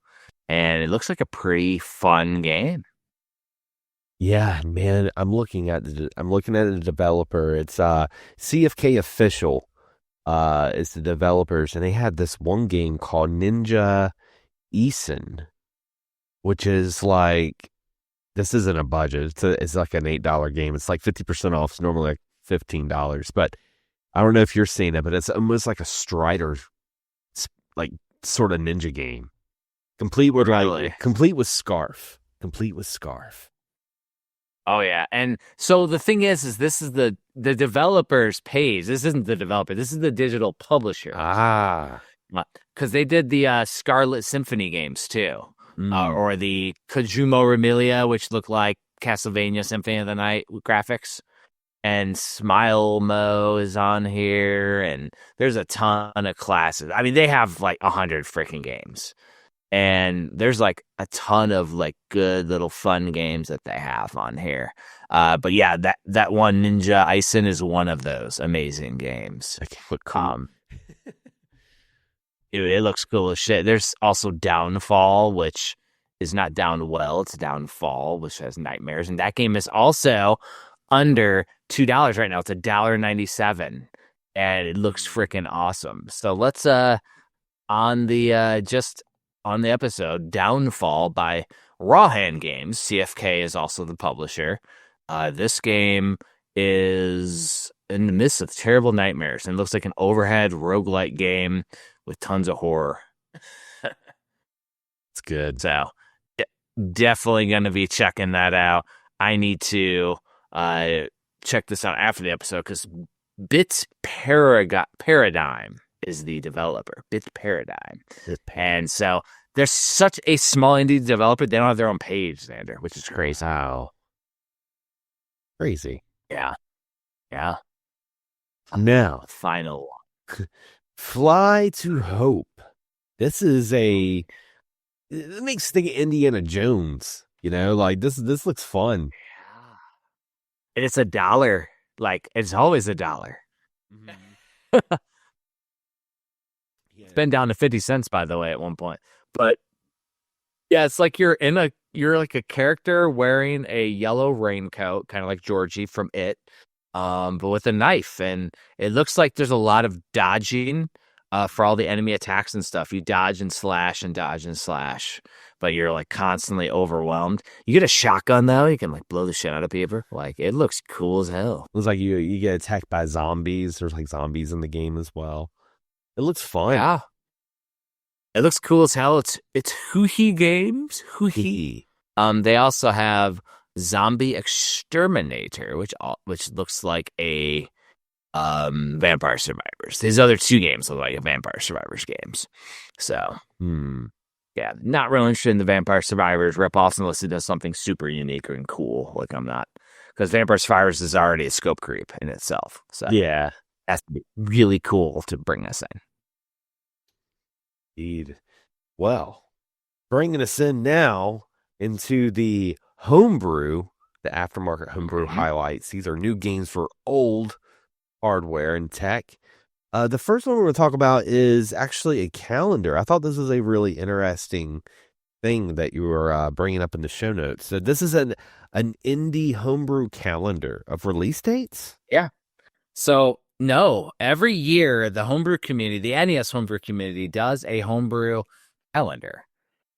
S3: and it looks like a pretty fun game.
S1: Yeah, man, I'm looking at the developer. It's CFK Official is the developers, and they had this one game called Ninja Isen, which is like. This isn't a budget. It's like an $8 game. It's like 50% off. It's normally like $15. But I don't know if you're seeing it, but it's almost like a Strider, like sort of ninja game, complete with scarf.
S3: Oh yeah. And so the thing is this is the developer's page. This isn't the developer. This is the digital publisher. Because they did the Scarlet Symphony games too. Or the Kajumo Remilia, which looked like Castlevania Symphony of the Night with graphics. And Smile Mo is on here, and there's a ton of classes. I mean, they have like 100 freaking games. And there's like a ton of like good little fun games that they have on here. But yeah, that one Ninja Isen is one of those amazing games.
S1: Cool.
S3: It looks cool as shit. There's also Downfall, which is not down well. It's Downfall, which has nightmares. And that game is also under $2 right now. It's $1.97. And it looks freaking awesome. So let's on the episode, Downfall by Raw Hand Games. CFK is also the publisher. This game is in the midst of terrible nightmares and looks like an overhead roguelike game with tons of horror.
S1: It's good.
S3: So definitely going to be checking that out. I need to check this out after the episode because Bit Paradigm is the developer. Bit Paradigm. And so they're such a small indie developer, they don't have their own page, Xander, which is crazy.
S1: Wow. Crazy.
S3: Yeah. Yeah.
S1: Now,
S3: final one.
S1: Fly to Hope. This is it makes me think of Indiana Jones. You know, like this looks fun.
S3: Yeah. And it's $1. Like, it's always $1. Mm-hmm. It's been down to 50 cents, by the way, at one point. But yeah, it's like you're like a character wearing a yellow raincoat, kind of like Georgie from It, but with a knife. And it looks like there's a lot of dodging for all the enemy attacks and stuff. You dodge and slash and dodge and slash, but you're like constantly overwhelmed. You get a shotgun though, you can like blow the shit out of people. Like, it looks cool as hell.
S1: Looks like you get attacked by zombies. There's like zombies in the game as well. It looks fun.
S3: Yeah. It looks cool as hell. It's Huhi Games. Huhi. They also have Zombie Exterminator, which looks like a Vampire Survivors. These other two games look like Vampire Survivors games. So, yeah, not really interested in the Vampire Survivors ripoffs unless it does something super unique and cool. Like, I'm not, because Vampire Survivors is already a scope creep in itself. So
S1: yeah,
S3: that's really cool to bring us in.
S1: Indeed. Well, bringing us in now into the homebrew, the aftermarket homebrew highlights. These are new games for old hardware and tech. The first one we're going to talk about is actually a calendar. I thought this was a really interesting thing that you were bringing up in the show notes. So this is an indie homebrew calendar of release dates?
S3: Yeah. So, no, every year the homebrew community, the NES homebrew community, does a homebrew calendar.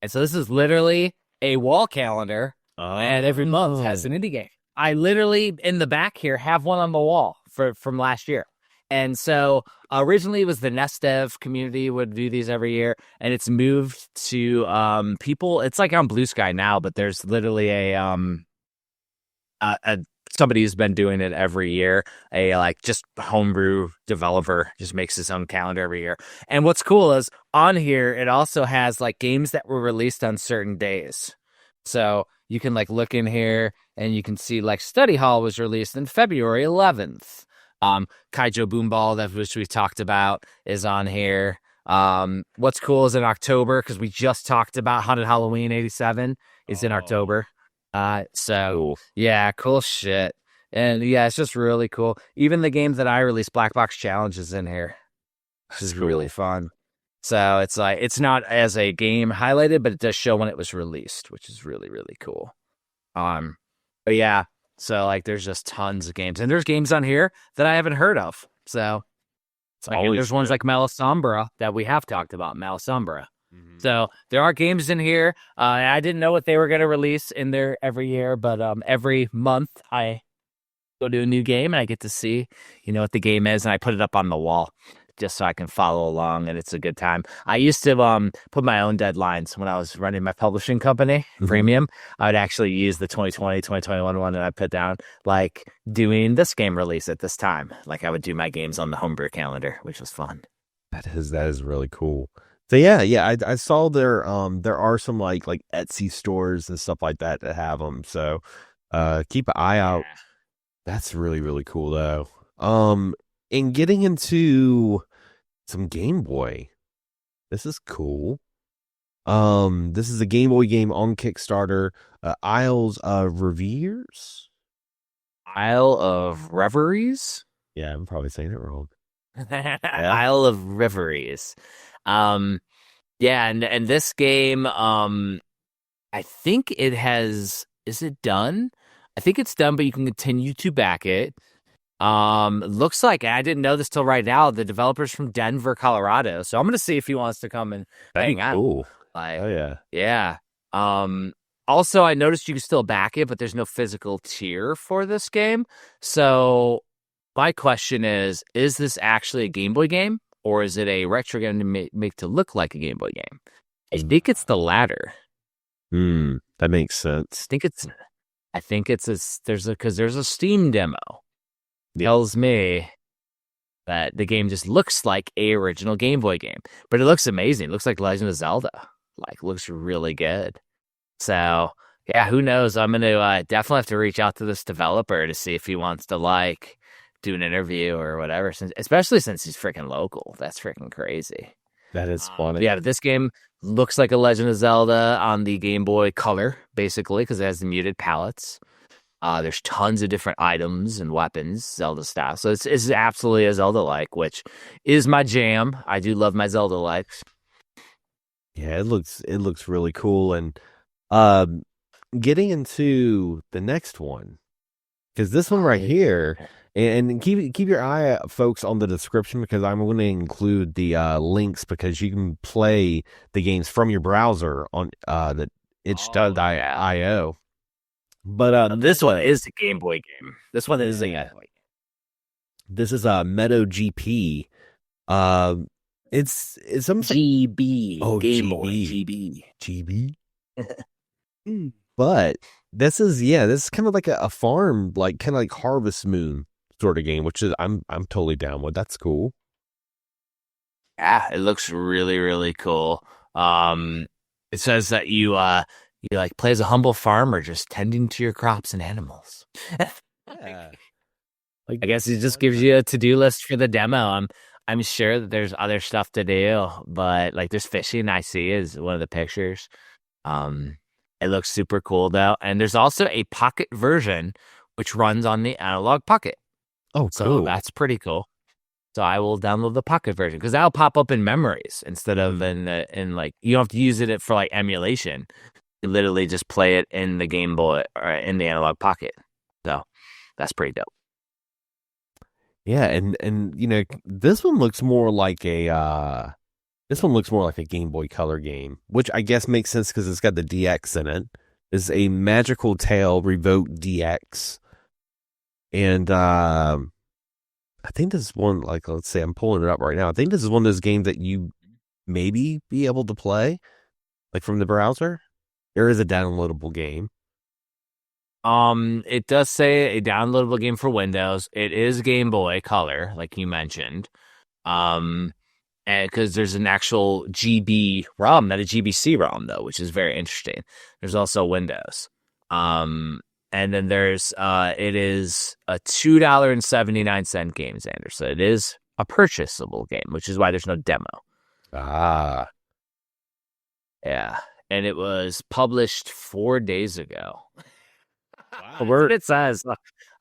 S3: And so this is literally a wall calendar, and every month has an indie game. I literally, in the back here, have one on the wall from last year. And so originally it was the NESDev community would do these every year, and it's moved to people. It's like on Blue Sky now, but there's literally a somebody who's been doing it every year. A like just homebrew developer just makes his own calendar every year. And what's cool is on here it also has like games that were released on certain days. So you can like look in here and you can see like Study Hall was released on February 11th. Kaijo Boomball, that which we talked about, is on here. What's cool is in October, because we just talked about Haunted Halloween 87 is in October. So cool. Yeah, cool shit. And yeah, it's just really cool. Even the games that I released, Black Box Challenge, is in here, which is really fun. So it's like, it's not as a game highlighted, but it does show when it was released, which is really, really cool. But yeah, so like there's just tons of games, and there's games on here that I haven't heard of. So it's like, there's ones like Melisambra that we have talked about, Melisambra. Mm-hmm. So there are games in here. I didn't know what they were going to release in there every year, but every month I go to a new game and I get to see, what the game is, and I put it up on the wall just so I can follow along, and it's a good time. I used to put my own deadlines when I was running my publishing company, Premium. I would actually use the 2020, 2021 one, and I put down like doing this game release at this time. Like I would do my games on the homebrew calendar, which was fun.
S1: That is really cool. So yeah, I saw there are some like Etsy stores and stuff like that have them. So keep an eye out. That's really, really cool though. And getting into some Game Boy. This is cool. This is a Game Boy game on Kickstarter. Isles of Reveries.
S3: Isle of Reveries?
S1: Yeah, I'm probably saying it wrong.
S3: Isle of Reveries. Yeah, and this game, I think it has. Is it done? I think it's done, but you can continue to back it. Looks like, I didn't know this till right now, the developer's from Denver, Colorado. So I'm gonna see if he wants to come and hang out.
S1: Cool.
S3: Like,
S1: oh yeah.
S3: Yeah. Also, I noticed you can still back it, but there's no physical tier for this game. So my question is this actually a Game Boy game, or is it a retro game to make to look like a Game Boy game? I think it's the latter.
S1: That makes sense.
S3: I think there's a Steam demo. Tells me that the game just looks like a original Game Boy game, but it looks amazing. It looks like Legend of Zelda. Like, looks really good. So yeah, who knows? I'm gonna definitely have to reach out to this developer to see if he wants to do an interview or whatever. Especially since he's freaking local. That's freaking crazy.
S1: That is funny.
S3: Yeah, this game looks like a Legend of Zelda on the Game Boy Color, basically, because it has the muted palettes. There's tons of different items and weapons, Zelda style. So it's absolutely a Zelda-like, which is my jam. I do love my Zelda-likes.
S1: Yeah, it looks really cool. And getting into the next one, because this one right here, and keep your eye out, folks, on the description, because I'm going to include the links, because you can play the games from your browser on the itch.io. But
S3: this one is a Game Boy game. This one is a Game Boy game.
S1: This is a MetoGP. It's some
S3: GB.
S1: Oh,
S3: Game
S1: GB.
S3: Boy. GB.
S1: But this is kind of like a farm, kind of like Harvest Moon sort of game, which is I'm totally down with. That's cool.
S3: Yeah, it looks really, really cool. It says that you play as a humble farmer, just tending to your crops and animals.
S1: Yeah.
S3: I guess it just gives you a to-do list for the demo. I'm sure that there's other stuff to do, but there's fishing. I see is one of the pictures. It looks super cool though, and there's also a pocket version which runs on the Analog Pocket.
S1: Oh, cool.
S3: So that's pretty cool. So I will download the pocket version because that'll pop up in memories instead of in you don't have to use it for emulation. You literally just play it in the Game Boy or in the Analog Pocket. So that's pretty dope.
S1: Yeah, and this one looks more like a Game Boy Color game, which I guess makes sense because it's got the DX in it. It's a Magical Tale Revoked DX. And I think this is one, let's say I'm pulling it up right now. I think this is one of those games that you maybe be able to play from the browser. There is a downloadable game.
S3: It does say a downloadable game for Windows. It is Game Boy Color, like you mentioned. And because there's an actual GB ROM, not a GBC ROM though, which is very interesting. There's also Windows. And then there's it is a $2.79 game, Xander. So it is a purchasable game, which is why there's no demo.
S1: Ah.
S3: Yeah. And it was published 4 days ago.
S1: Wow.
S3: That's what it says.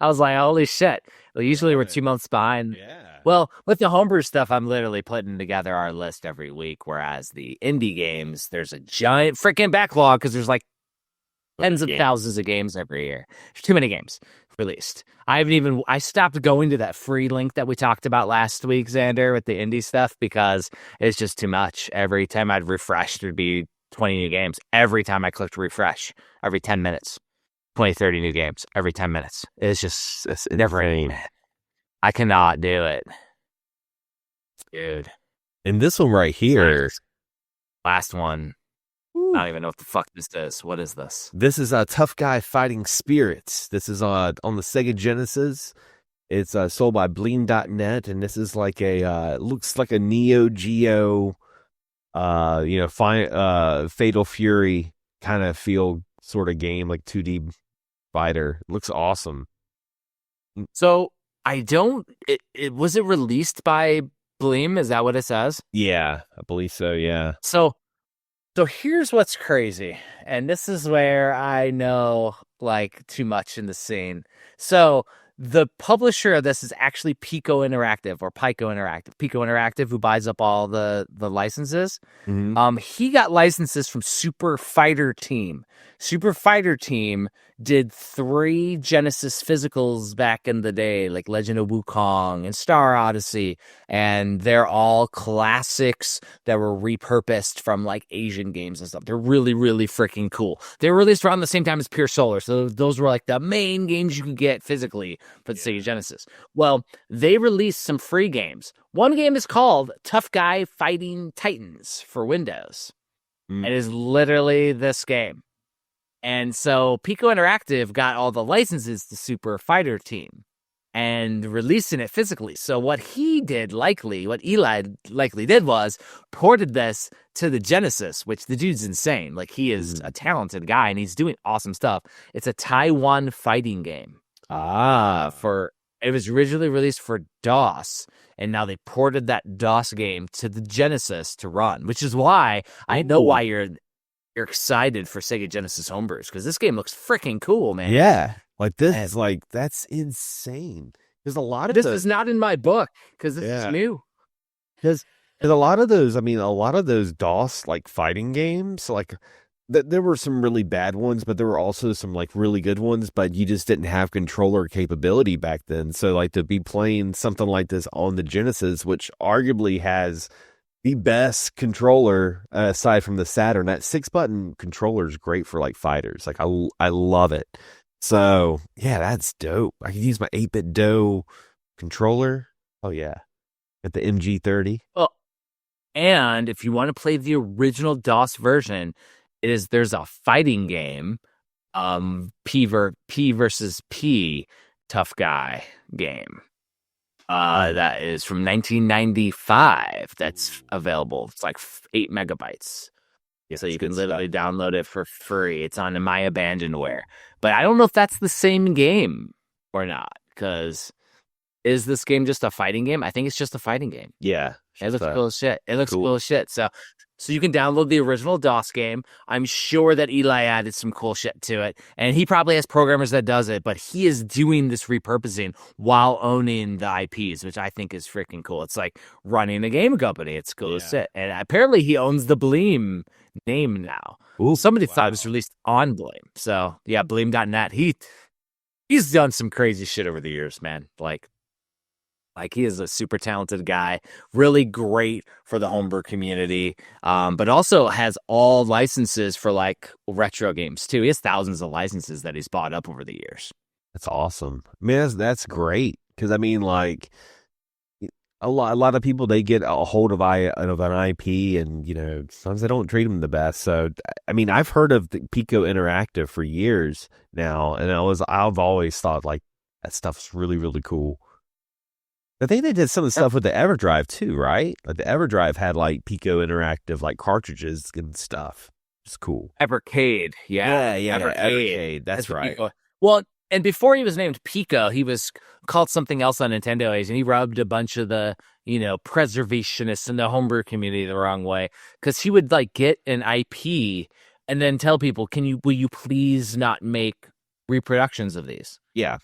S3: I was like, holy shit. Well, usually we're 2 months behind.
S1: Yeah.
S3: Well, with the homebrew stuff, I'm literally putting together our list every week. Whereas the indie games, there's a giant freaking backlog because there's tens of thousands of games every year. There's too many games released. I stopped going to that free link that we talked about last week, Xander, with the indie stuff because it's just too much. Every time I'd refresh, there'd be 20 new games. Every time I clicked refresh, every 10 minutes, 20, 30 new games, every 10 minutes. It's never ending. I cannot do it. Dude.
S1: And this one right here.
S3: Last one. I don't even know what the fuck this is. What is this?
S1: This is a Tough Guy Fighting Spirits. This is on the Sega Genesis. It's sold by Bleem.net, and this is like looks like a Neo Geo, Fatal Fury kind of feel sort of game, like 2D fighter. It looks awesome.
S3: So was it released by Bleem? Is that what it says?
S1: Yeah, I believe so. Yeah.
S3: So here's what's crazy, and this is where I know like too much in the scene. So the publisher of this is actually Pico Interactive or Pico Interactive. Pico Interactive, who buys up all the licenses.
S1: Mm-hmm.
S3: He got licenses from Super Fighter Team. Super Fighter Team did 3 Genesis physicals back in the day, like Legend of Wukong and Star Odyssey, and they're all classics that were repurposed from like Asian games and stuff. They're really, really freaking cool. They were released around the same time as Pure Solar, so those were like the main games you could get physically for the Sega Genesis. Well, they released some free games. One game is called Tough Guy Fighting Titans for Windows. It is literally this game. And so Pico Interactive got all the licenses to Super Fighter Team and releasing it physically. So what Eli likely did was ported this to the Genesis, which the dude's insane. Like, he is a talented guy and he's doing awesome stuff. It's a Taiwan fighting game. It was originally released for DOS, and now they ported that DOS game to the Genesis to run, which is why I know why you're excited for Sega Genesis homebrews, because this game looks freaking cool, man.
S1: Yeah, like this, that's insane. There's a lot of
S3: this is not in my book because this is new.
S1: Because a lot of those DOS like fighting games, like there were some really bad ones, but there were also some like really good ones, but you just didn't have controller capability back then. So like to be playing something like this on the Genesis, which arguably has the best controller aside from the Saturn, that 6-button controller is great for like fighters. Like I love it. So yeah, that's dope. I can use my 8-bit DOE controller. Oh yeah, at the MG30.
S3: Well, and if you want to play the original DOS version, there's a fighting game, P versus P Tough Guy game. That is from 1995. That's available. It's like 8 megabytes. Yeah, so you can literally download it for free. It's on My Abandonware. But I don't know if that's the same game or not, because is this game just a fighting game? I think it's just a fighting game.
S1: Yeah.
S3: It looks cool as shit. Cool as shit. So you can download the original DOS game. I'm sure that Eli added some cool shit to it. And he probably has programmers that does it, but he is doing this repurposing while owning the IPs, which I think is freaking cool. It's like running a game company. It's cool as shit. And apparently he owns the Bleem name now.
S1: Ooh,
S3: somebody thought it was released on Bleem. So yeah, Bleem.net. He's done some crazy shit over the years, man. Like he is a super talented guy, really great for the homebrew community, but also has all licenses for like retro games too. He has thousands of licenses that he's bought up over the years.
S1: That's awesome. I mean, that's great, because I mean, like a lot of people, they get a hold of an IP, and sometimes they don't treat them the best. So I mean, I've heard of the Pico Interactive for years now, and I've always thought like that stuff's really, really cool. I think they did some of the stuff with the EverDrive too, right? Like the EverDrive had like Pico Interactive like cartridges and stuff. It's cool.
S3: Evercade, yeah,
S1: Evercade. That's right.
S3: Pico. Well, and before he was named Pico, he was called something else on Nintendo Age, and he rubbed a bunch of the preservationists in the homebrew community the wrong way, because he would like get an IP and then tell people, will you please not make reproductions of these?
S1: Yeah.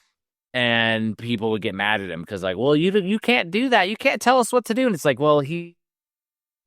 S3: And people would get mad at him because, like, well, you can't do that. You can't tell us what to do. And it's like, well, he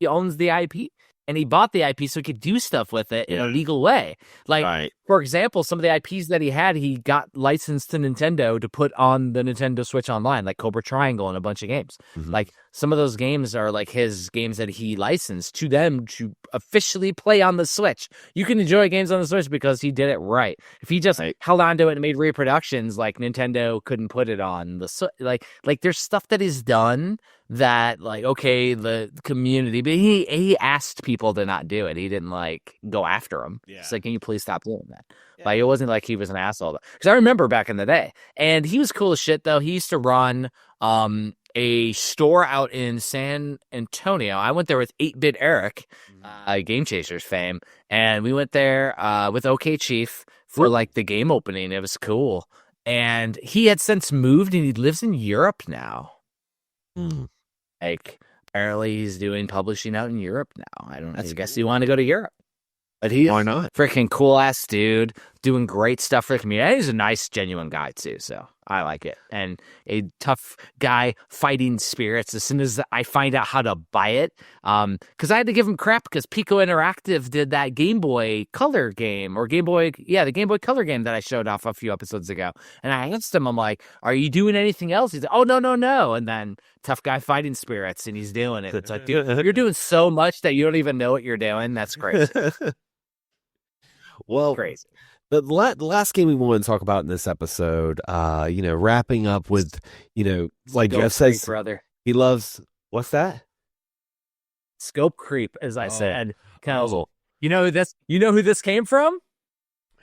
S3: owns the IP, and he bought the IP so he could do stuff with it in a legal way. Like, for example, some of the IPs that he got licensed to Nintendo to put on the Nintendo Switch Online, like Cobra Triangle and a bunch of games.
S1: Mhm.
S3: Like some of those games are like his games that he licensed to them to officially play on the Switch. You can enjoy games on the Switch because he did it right. If he just held on to it and made reproductions, like Nintendo couldn't put it on the Switch. Like there's stuff that he's done that, like, okay, the community, but he asked people to not do it. He didn't like go after them.
S1: Yeah.
S3: It's like, can you please stop doing that?
S1: Yeah.
S3: Like, it wasn't like he was an asshole. Because I remember back in the day, and he was cool as shit though. He used to run a store out in San Antonio. I went there with 8-Bit Eric, Game Chasers fame, and we went there with OK Chief for like the game opening. It was cool, and he had since moved, and he lives in Europe now. Like, apparently he's doing publishing out in Europe now. I don't know. I guess he wanted to go to Europe. But he's
S1: why not?
S3: Freaking cool ass dude, doing great stuff for the community. He's a nice, genuine guy too, so I like it. And a tough guy, fighting spirits. As soon as I find out how to buy it, because I had to give him crap because Pico Interactive did that Game Boy Color game, or the Game Boy Color game that I showed off a few episodes ago. And I asked him, I'm like, "Are you doing anything else?" He's like, "Oh, no." And then tough guy fighting spirits, and he's doing it. It's like, dude, you're doing so much that you don't even know what you're doing. That's crazy.
S1: Well,
S3: crazy.
S1: The last game we wanted to talk about in this episode, wrapping up with, like Jeff says,
S3: brother,
S1: he loves, what's that?
S3: Scope creep, as I said.
S1: Oh.
S3: You know who this came from?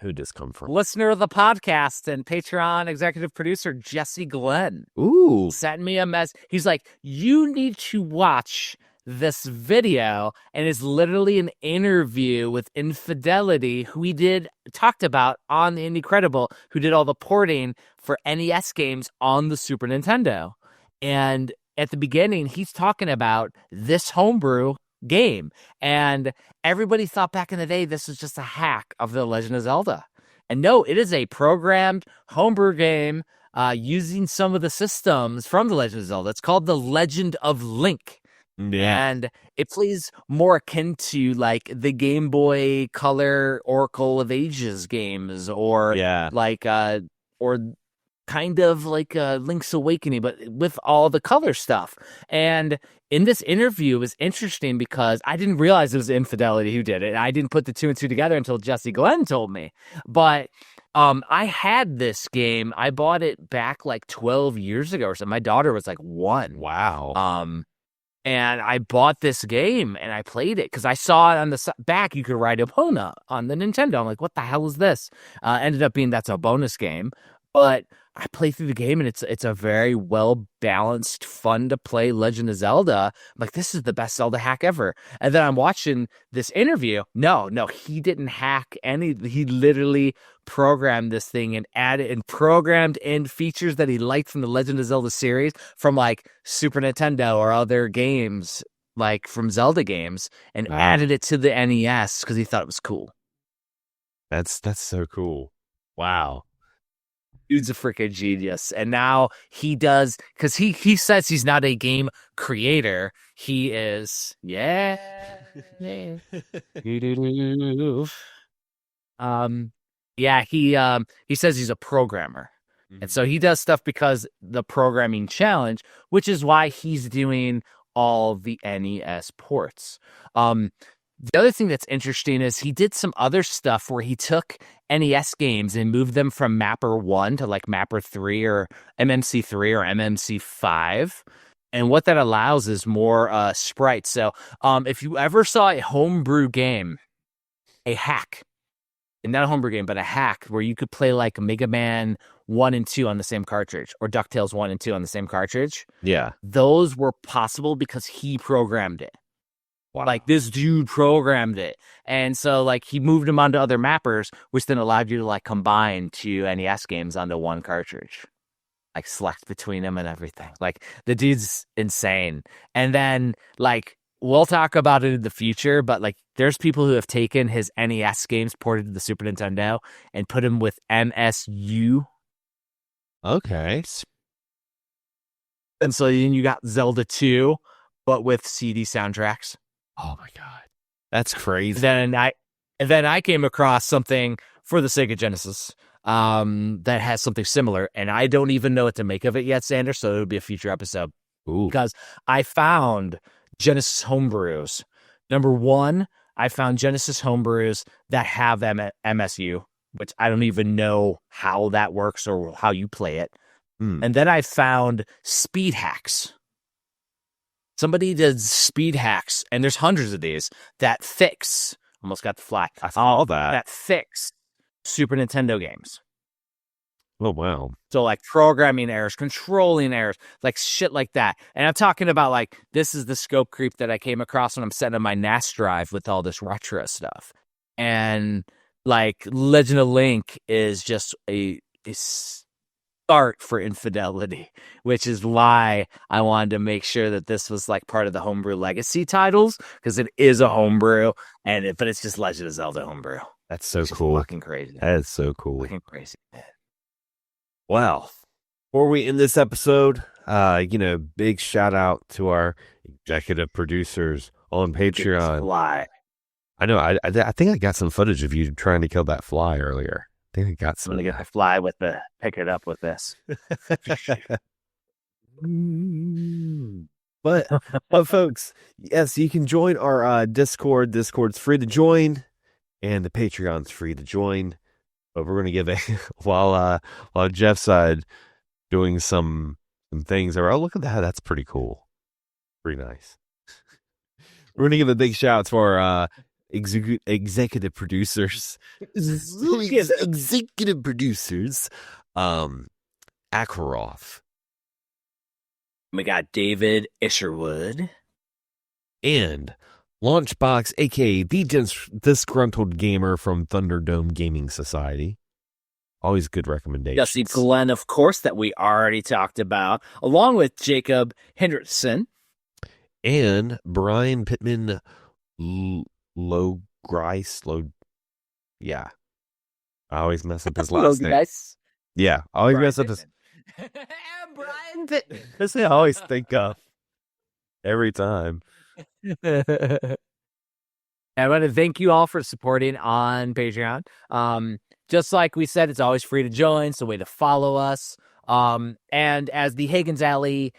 S1: Who'd this come from?
S3: Listener of the podcast and Patreon executive producer Jesse Glenn.
S1: Ooh.
S3: Sent me a mess. He's like, you need to watch this video, and it's literally an interview with Infidelity, who we talked about on the Incredible, who did all the porting for NES games on the Super Nintendo. And at the beginning, he's talking about this homebrew game, and everybody thought back in the day this was just a hack of The Legend of Zelda. And no, it is a programmed homebrew game using some of the systems from The Legend of Zelda. It's called The Legend of Link.
S1: Yeah.
S3: And it plays more akin to like the Game Boy Color Oracle of Ages games, or or kind of like Link's Awakening, but with all the color stuff. And in this interview, it was interesting because I didn't realize it was Infidelity who did it. I didn't put the two and two together until Jesse Glenn told me. But I had this game. I bought it back like 12 years ago or something. My daughter was like 1.
S1: Wow.
S3: And I bought this game and I played it because I saw it on the back. You could ride Epona on the Nintendo. I'm like, what the hell is this? Ended up being that's a bonus game. But I played through the game, and it's a very well balanced, fun to play Legend of Zelda. I'm like, this is the best Zelda hack ever. And then I'm watching this interview. No, he didn't hack any. He literally programmed this thing and added and programmed in features that he liked from the Legend of Zelda series, from like Super Nintendo or other games, like from Zelda games, and added it to the NES because he thought it was cool.
S1: That's so cool. Wow.
S3: Dude's a freaking genius. And now he does, because he says he's not a game creator. He is, he says he's a programmer. And so he does stuff because the programming challenge, which is why he's doing all the NES ports. The other thing that's interesting is he did some other stuff where he took NES games and moved them from Mapper 1 to like Mapper 3 or MMC3 or MMC5. And what that allows is more sprites. So if you ever saw a homebrew game, a hack, and not a homebrew game, but a hack where you could play like Mega Man 1 and 2 on the same cartridge, or DuckTales 1 and 2 on the same cartridge.
S1: Yeah.
S3: Those were possible because he programmed it. Wow. Like, this dude programmed it. And so, like, he moved them onto other mappers, which then allowed you to, like, combine 2 NES games onto one cartridge. Like, select between them and everything. Like, the dude's insane. And then, like, we'll talk about it in the future, but, like, there's people who have taken his NES games, ported to the Super Nintendo, and put them with MSU.
S1: Okay.
S3: And so then you got Zelda 2, but with CD soundtracks.
S1: Oh my god, that's crazy.
S3: Then I came across something for the Sega Genesis that has something similar, and I don't even know what to make of it yet, Xander, so it'll be a future episode.
S1: Ooh.
S3: Because I found Genesis homebrews. Number one, I found Genesis homebrews that have MSU, which I don't even know how that works or how you play it. And then I found speed hacks. Somebody does speed hacks, and there's hundreds of these that fix. Almost got the fly.
S1: I saw that.
S3: That fix Super Nintendo games.
S1: Oh, wow.
S3: So like programming errors, controlling errors, like shit like that. And I'm talking about like, this is the scope creep that I came across when I'm setting up my NAS drive with all this retro stuff. And like Legend of Link is just a start for infidelity, which is why I wanted to make sure that this was like part of the homebrew legacy titles, because it is a homebrew, but it's just Legend of Zelda homebrew.
S1: That's so cool.
S3: Fucking crazy.
S1: That is so cool.
S3: Fucking crazy, man.
S1: Well, before we end this episode, big shout out to our executive producers on Patreon.
S3: Fly.
S1: I know. I think I got some footage of you trying to kill that fly earlier. I think I got some.
S3: I'm gonna get the fly pick it up with this.
S1: But folks, yes, you can join our Discord. Discord's free to join, and the Patreon's free to join. But we're gonna give while Jeff's doing some things. Oh, look at that! That's pretty cool. Pretty nice. We're gonna give a big shout out to our executive producers. Executive producers. Akaroff.
S3: We got David Isherwood.
S1: And Launchbox, aka the disgruntled gamer from Thunderdome Gaming Society. Always good recommendations.
S3: Jesse Glenn, of course, that we already talked about, along with Jacob Hendrickson.
S1: And Brian Pittman Logrice. Yeah. I always mess up his last name. Yeah. I always mess up his...
S3: Brian Pittman.
S1: That's what I always think of. Every time.
S3: I want to thank you all for supporting on Patreon. Just like we said, it's always free to join. It's a way to follow us. And as the Hagen's Alley,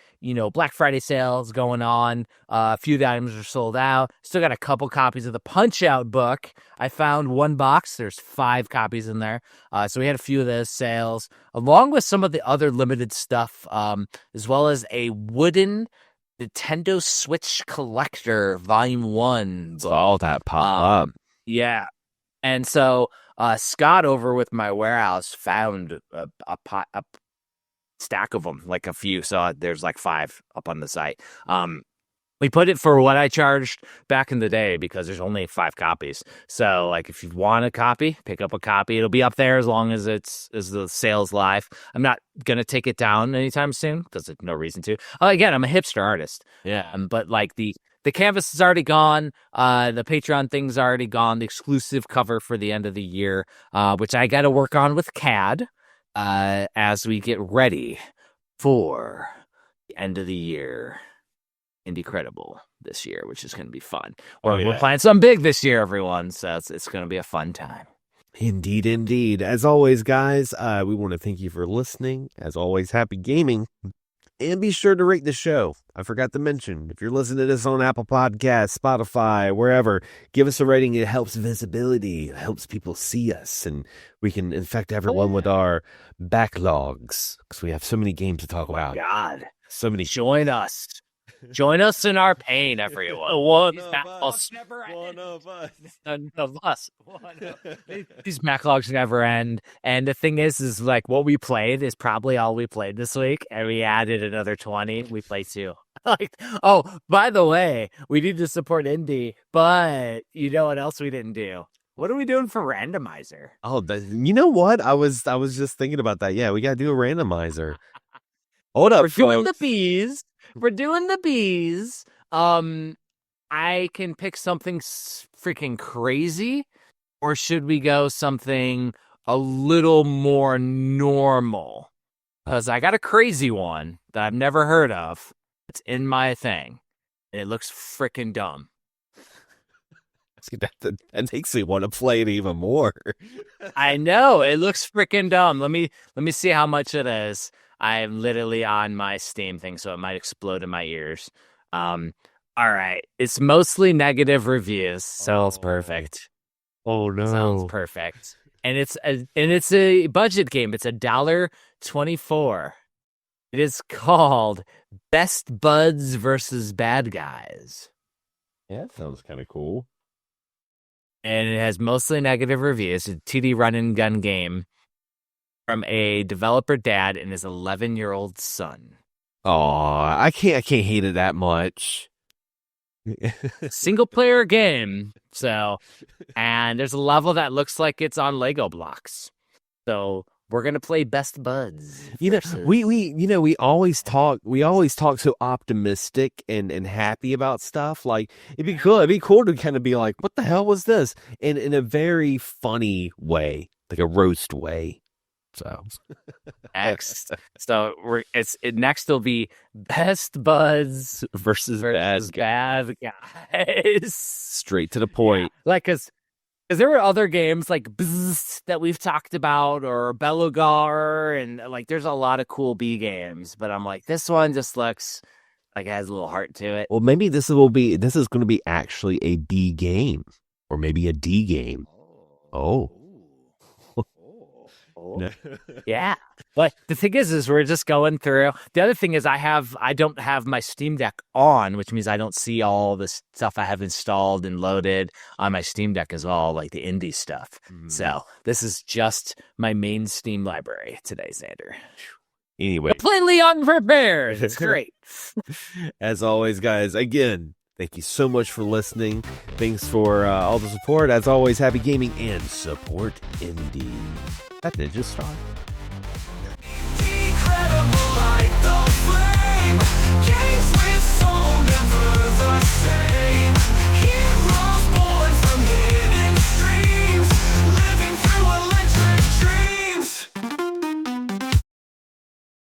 S3: Black Friday sales going on, a few of the items are sold out. Still got a couple copies of the Punch-Out book. I found one box. There's 5 copies in there. So we had a few of those sales, along with some of the other limited stuff, as well as a wooden Nintendo Switch Collector Volume 1.
S1: So all that pop up.
S3: Yeah. And so Scott over with my warehouse found a stack of them, like a few. So there's like 5 up on the site. We put it for what I charged back in the day because there's only 5 copies. So like if you want a copy, pick up a copy. It'll be up there as long as the sale's live. I'm not going to take it down anytime soon because there's no reason to. Again, I'm a hipster artist. Yeah. But like the canvas is already gone. The Patreon thing's already gone. The exclusive cover for the end of the year, which I got to work on with CAD as we get ready for the end of the year. Indecredible this year, which is going to be fun. We're playing something big this year, everyone. So it's going to be a fun time.
S1: Indeed, indeed. As always, guys, we want to thank you for listening. As always, happy gaming. And be sure to rate the show. I forgot to mention, if you're listening to this on Apple Podcasts, Spotify, wherever, give us a rating. It helps visibility. It helps people see us. And we can infect everyone with our backlogs. Because we have so many games to talk about.
S3: God.
S1: So many.
S3: Join us. Join us in our pain, everyone.
S1: One of us.
S3: None of us. These backlogs never end. And the thing is like what we played is probably all we played this week. And we added another 20. We played 2. Oh, by the way, we need to support indie. But you know what else we didn't do? What are we doing for Randomizer?
S1: Oh, you know what? I was just thinking about that. Yeah, we got to do a randomizer. Hold up,
S3: We're doing the bees. We're doing the bees. I can pick something freaking crazy, or should we go something a little more normal? Because I got a crazy one that I've never heard of. It's in my thing. And it looks freaking dumb.
S1: That makes me want to play it even more.
S3: I know, it looks freaking dumb. Let me see how much it is. I'm literally on my Steam thing, so it might explode in my ears. All right, it's mostly negative reviews, so it's perfect.
S1: Oh no,
S3: sounds perfect. And it's a budget game. It's $1.24. It is called Best Buds versus Bad Guys.
S1: Yeah, that sounds kind of cool.
S3: And it has mostly negative reviews. It's a 2D run and gun game from a developer dad and his 11-year-old son.
S1: Oh, I can't hate it that much.
S3: Single player game. So, and there's a level that looks like it's on Lego blocks. So we're gonna play Best Buds.
S1: We always talk so optimistic and happy about stuff. Like it'd be cool to kind of be like, what the hell was this? In a very funny way, like a roast way. So
S3: next, next will be Best Buds
S1: versus
S3: bad guys.
S1: Straight to the point.
S3: Yeah. Like, cause there were other games like Bzz that we've talked about, or Belugar, and like there's a lot of cool B games, but I'm like, this one just looks like it has a little heart to it.
S1: Well, maybe this is going to be actually a B game, or maybe a D game. Oh.
S3: No. Yeah, but the thing is we're just going through. The other thing is I don't have my Steam Deck on, which means I don't see all the stuff I have installed and loaded on my Steam Deck as well, like the indie stuff. So this is just my main Steam library today, Xander.
S1: Anyway,
S3: completely unprepared. It's great.
S1: As always, guys, again, thank you so much for listening. Thanks for all the support. As always, happy gaming and support indie. That Ninja Star.
S4: Incredible like the flame, games